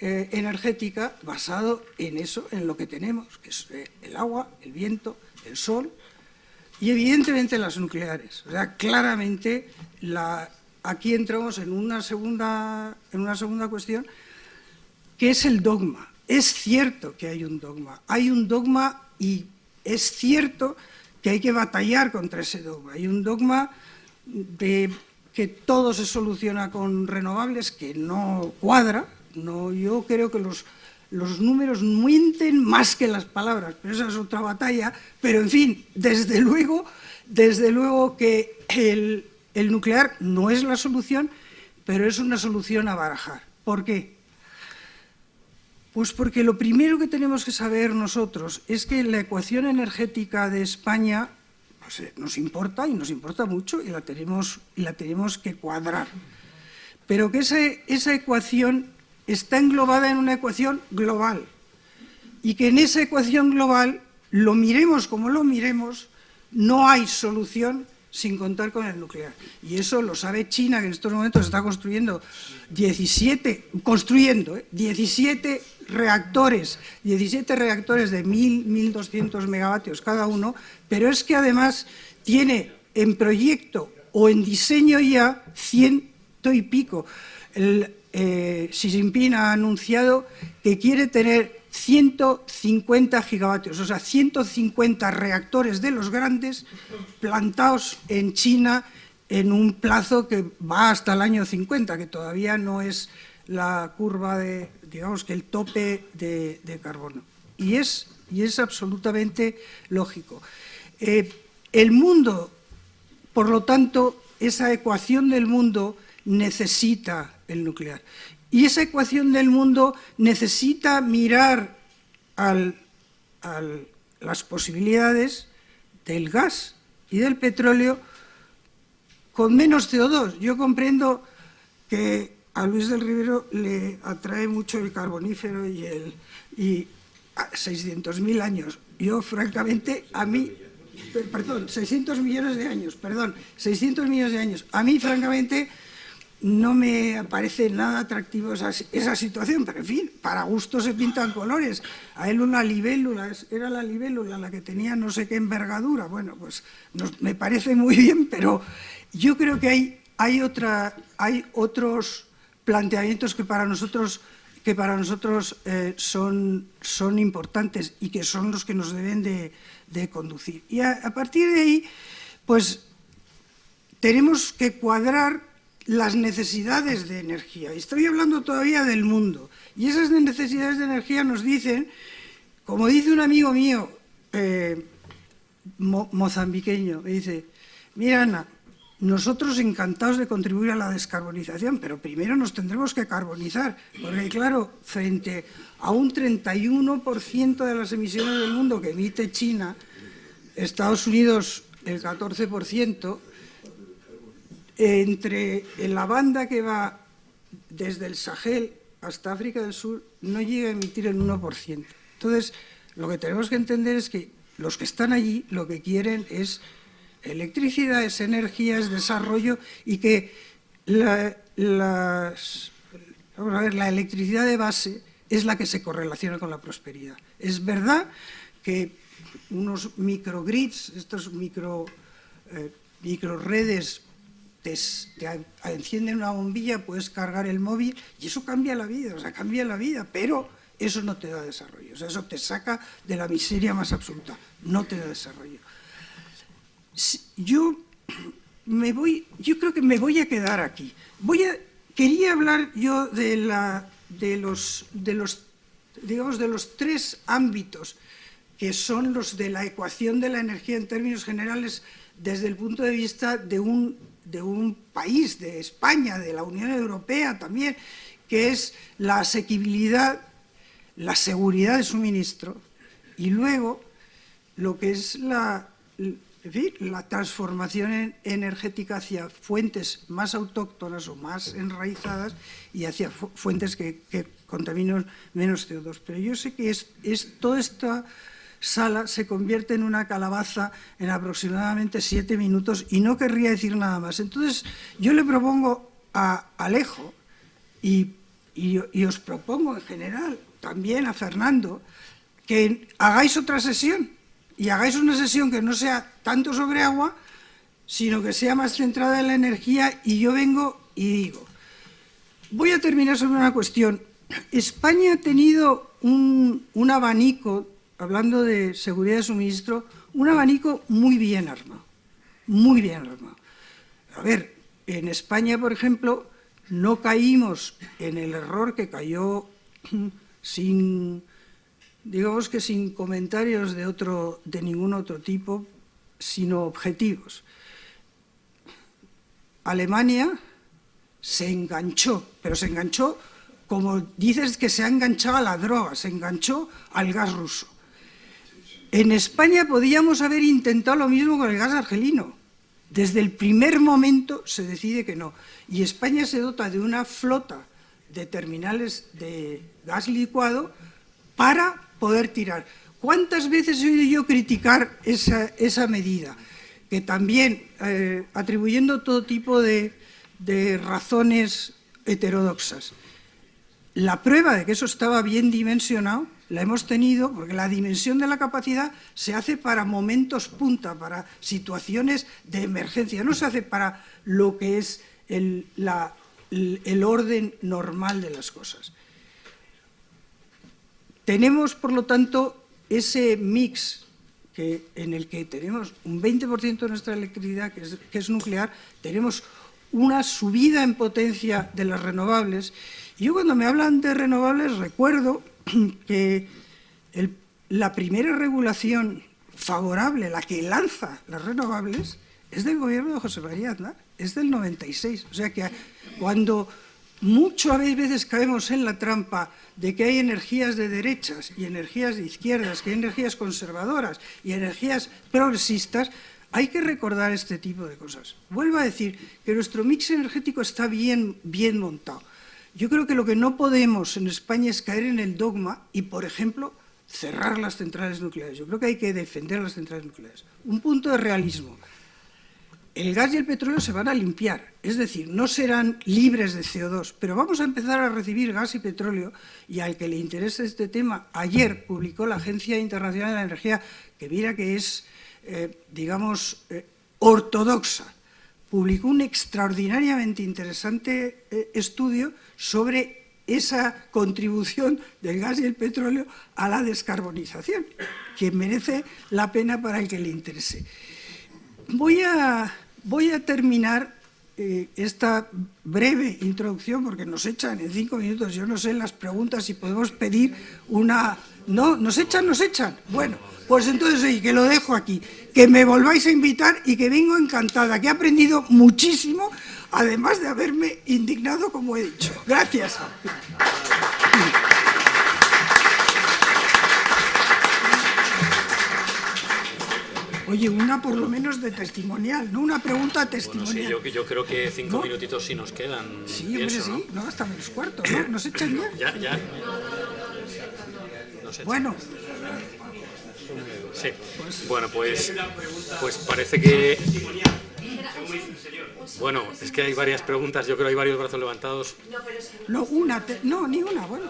energética basado en eso, en lo que tenemos, que es el agua, el viento, el sol y evidentemente las nucleares. O sea, claramente aquí entramos en una segunda cuestión, que es el dogma. Es cierto que hay un dogma y es cierto que hay que batallar contra ese dogma. Hay un dogma de que todo se soluciona con renovables, que no cuadra. Yo creo que los números mienten más que las palabras, pero esa es otra batalla. Pero, en fin, desde luego que el nuclear no es la solución, pero es una solución a barajar. ¿Por qué? Pues porque lo primero que tenemos que saber nosotros es que la ecuación energética de España pues, nos importa y nos importa mucho y la tenemos que cuadrar. Pero que esa ecuación está englobada en una ecuación global y que en esa ecuación global, lo miremos como lo miremos, no hay solución sin contar con el nuclear. Y eso lo sabe China, que en estos momentos está construyendo 17 reactores de 1.200 megavatios cada uno, pero es que además tiene en proyecto o en diseño ya 100 y pico. Xi Jinping ha anunciado que quiere tener 150 gigavatios, o sea, 150 reactores de los grandes plantados en China en un plazo que va hasta el año 50, que todavía no es la curva digamos que el tope de carbono. Y es absolutamente lógico. El mundo, por lo tanto, esa ecuación del mundo necesita el nuclear. Y esa ecuación del mundo necesita mirar las posibilidades del gas y del petróleo con menos CO2. Yo comprendo que a Luis del Rivero le atrae mucho el carbonífero y 600.000 años. Yo, francamente, a mí... Perdón, 600 millones de años, perdón, 600 millones de años. A mí, francamente, no me parece nada atractivo esa situación, pero en fin, para gusto se pintan colores. A él una libélula, era la libélula la que tenía no sé qué envergadura. Bueno, pues me parece muy bien, pero yo creo que hay otros planteamientos que para nosotros son importantes y que son los que nos deben de conducir. Y a partir de ahí, pues tenemos que cuadrar las necesidades de energía. Estoy hablando todavía del mundo. Y esas necesidades de energía nos dicen, como dice un amigo mío, mozambiqueño, me dice, mira, Ana, nosotros encantados de contribuir a la descarbonización, pero primero nos tendremos que carbonizar, porque claro, frente a un 31% de las emisiones del mundo que emite China, Estados Unidos el 14%, entre la banda que va desde el Sahel hasta África del Sur no llega a emitir el 1%. Entonces, lo que tenemos que entender es que los que están allí lo que quieren es electricidad, es energía, es desarrollo, y que la electricidad de base es la que se correlaciona con la prosperidad. Es verdad que unos microgrids, estos microredes, te encienden una bombilla, puedes cargar el móvil y eso cambia la vida, pero eso no te da desarrollo, o sea, eso te saca de la miseria más absoluta, no te da desarrollo. Yo creo que me voy a quedar aquí. Quería hablar yo de los tres ámbitos que son los de la ecuación de la energía en términos generales desde el punto de vista de un país, de España, de la Unión Europea también, que es la asequibilidad, la seguridad de suministro y luego lo que es la transformación energética hacia fuentes más autóctonas o más enraizadas y hacia fuentes que contaminan menos CO2. Pero yo sé que toda esta sala se convierte en una calabaza en aproximadamente 7 minutos y no querría decir nada más. Entonces, yo le propongo a Alejo y os propongo en general, también a Fernando, que hagáis otra sesión y hagáis una sesión que no sea tanto sobre agua, sino que sea más centrada en la energía, y yo vengo y digo, voy a terminar sobre una cuestión. España ha tenido un abanico, hablando de seguridad de suministro, un abanico muy bien armado, muy bien armado. A ver, en España, por ejemplo, no caímos en el error que cayó sin comentarios de ningún otro tipo, sino objetivos. Alemania se enganchó, pero se enganchó, como dices que se ha enganchado a la droga, se enganchó al gas ruso. En España podíamos haber intentado lo mismo con el gas argelino. Desde el primer momento se decide que no. Y España se dota de una flota de terminales de gas licuado para poder tirar. ¿Cuántas veces he oído yo criticar esa medida? Que también, atribuyendo todo tipo de razones heterodoxas. La prueba de que eso estaba bien dimensionado la hemos tenido porque la dimensión de la capacidad se hace para momentos punta, para situaciones de emergencia, no se hace para lo que es el orden normal de las cosas. Tenemos, por lo tanto, ese mix en el que tenemos un 20% de nuestra electricidad que es nuclear, tenemos una subida en potencia de las renovables. Y yo, cuando me hablan de renovables, recuerdo que la primera regulación favorable, la que lanza las renovables, es del gobierno de José María Aznar, es del 96. O sea que cuando mucho a veces caemos en la trampa de que hay energías de derechas y energías de izquierdas, que hay energías conservadoras y energías progresistas, hay que recordar este tipo de cosas. Vuelvo a decir que nuestro mix energético está bien montado. Yo creo que lo que no podemos en España es caer en el dogma y, por ejemplo, cerrar las centrales nucleares. Yo creo que hay que defender las centrales nucleares. Un punto de realismo. El gas y el petróleo se van a limpiar, es decir, no serán libres de CO2, pero vamos a empezar a recibir gas y petróleo, y al que le interese este tema, ayer publicó la Agencia Internacional de la Energía, que mira que es, ortodoxa, publicó un extraordinariamente interesante estudio sobre esa contribución del gas y el petróleo a la descarbonización, que merece la pena para el que le interese. Voy a terminar esta breve introducción, porque nos echan en 5 minutos, yo no sé en las preguntas si podemos pedir una... ¿No? ¿Nos echan? Bueno, pues entonces sí, que lo dejo aquí, que me volváis a invitar y que vengo encantada, que he aprendido muchísimo, además de haberme indignado, como he dicho. Gracias. Oye, una por lo menos de testimonial, no una pregunta testimonial. Bueno, sí, yo creo que 5 minutitos sí nos quedan. Sí, pienso, hombre, sí, no, hasta menos cuarto, ¿no? ¿Nos echan ya? Ya. Nos echan. Bueno. Sí. Bueno, pues parece que... Bueno, es que hay varias preguntas, yo creo que hay varios brazos levantados. No, ni una, bueno.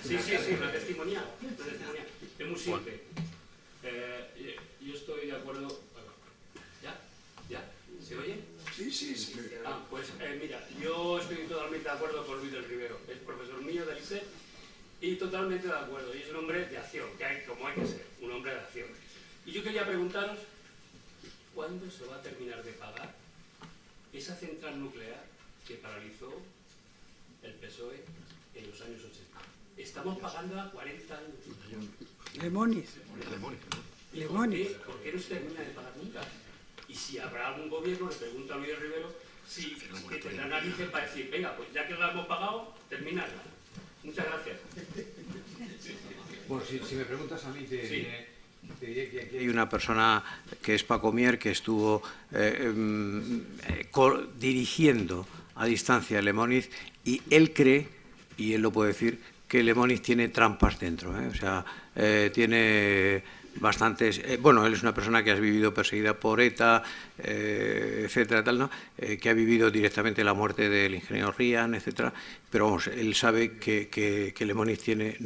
Sí, una testimonial. Es muy simple. Yo estoy de acuerdo... ¿Ya? ¿Se oye? Sí. Pues mira, yo estoy totalmente de acuerdo con Luis del Rivero, es profesor mío del ICE, y totalmente de acuerdo, y es un hombre de acción, como hay que ser, un hombre de acción. Y yo quería preguntaros, ¿cuándo se va a terminar de pagar esa central nuclear que paralizó el PSOE en los años 80? Estamos pagando a 40 años. Lemoniz. ¿Por qué no se termina de pagar nunca? Y si habrá algún gobierno, le pregunto a Luis Rivero, si tendrá narices para decir, venga, pues ya que la hemos pagado, terminarla. Muchas gracias. Bueno, si me preguntas a mí, te diré que aquí hay una persona que es Paco Mier, que estuvo dirigiendo a distancia Lemoniz, y él cree, y él lo puede decir, que Lemoniz tiene trampas dentro, o sea, tiene bastantes... bueno, él es una persona que ha vivido perseguida por ETA, etcétera, tal, ¿no? Que ha vivido directamente la muerte del ingeniero Ryan, etcétera, pero vamos, él sabe que Lemoniz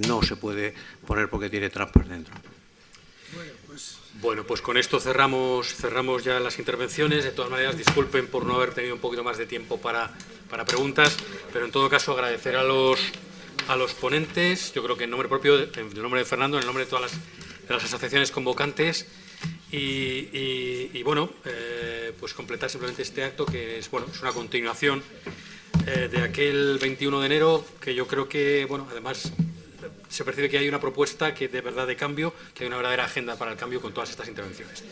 no se puede poner porque tiene trampas dentro. Bueno, pues con esto cerramos ya las intervenciones. De todas maneras, disculpen por no haber tenido un poquito más de tiempo para preguntas, pero en todo caso agradecer a los ponentes, yo creo que en nombre propio, en nombre de Fernando, en nombre de todas las asociaciones convocantes, y bueno, pues completar simplemente este acto, que es una continuación de aquel 21 de enero, que yo creo que, bueno, además se percibe que hay una propuesta que de verdad de cambio, que hay una verdadera agenda para el cambio con todas estas intervenciones.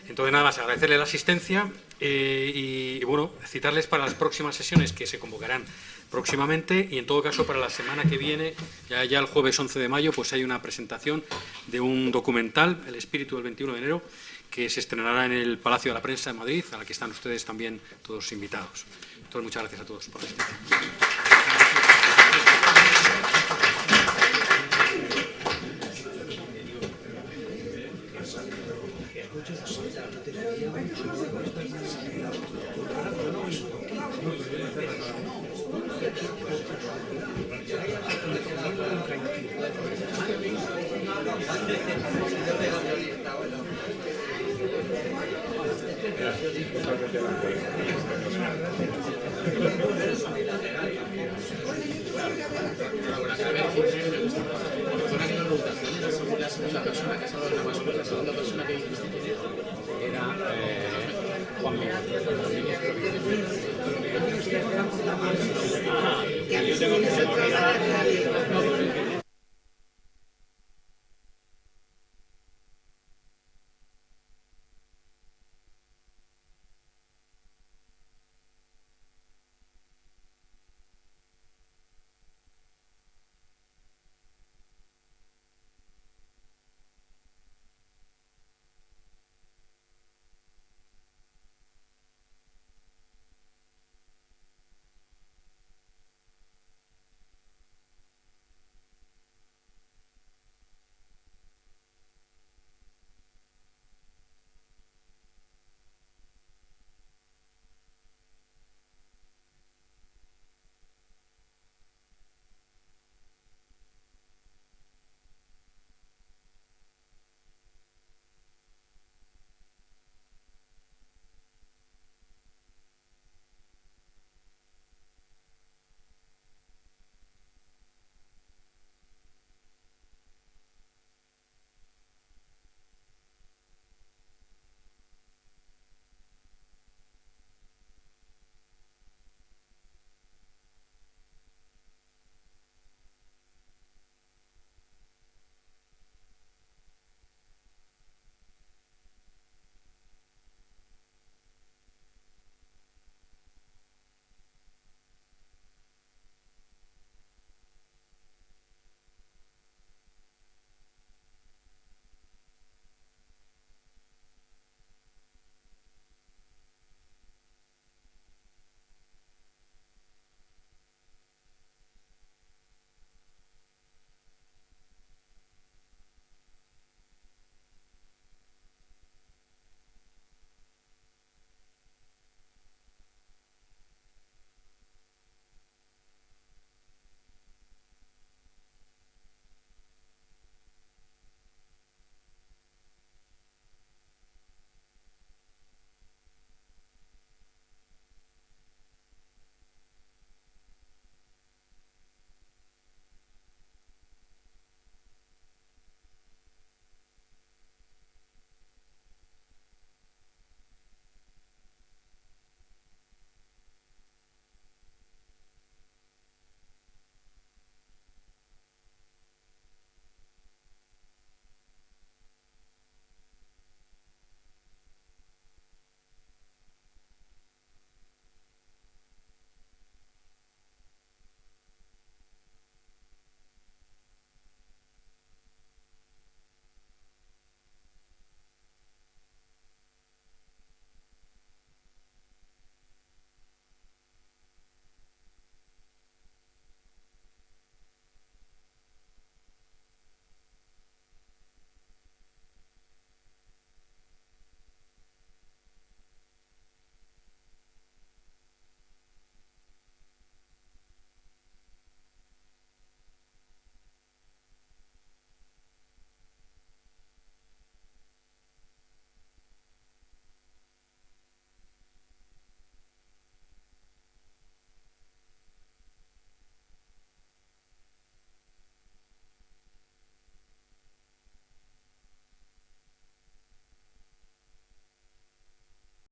Entonces, nada más, agradecerle la asistencia y bueno, citarles para las próximas sesiones que se convocarán próximamente, y en todo caso para la semana que viene, ya el jueves 11 de mayo, pues hay una presentación de un documental, El espíritu del 21 de enero, que se estrenará en el Palacio de la Prensa de Madrid, a la que están ustedes también todos invitados. Entonces, muchas gracias a todos por la asistencia. La persona que ha salvado más o menos, la segunda persona que dijiste era Juan Miguel. Yo tengo que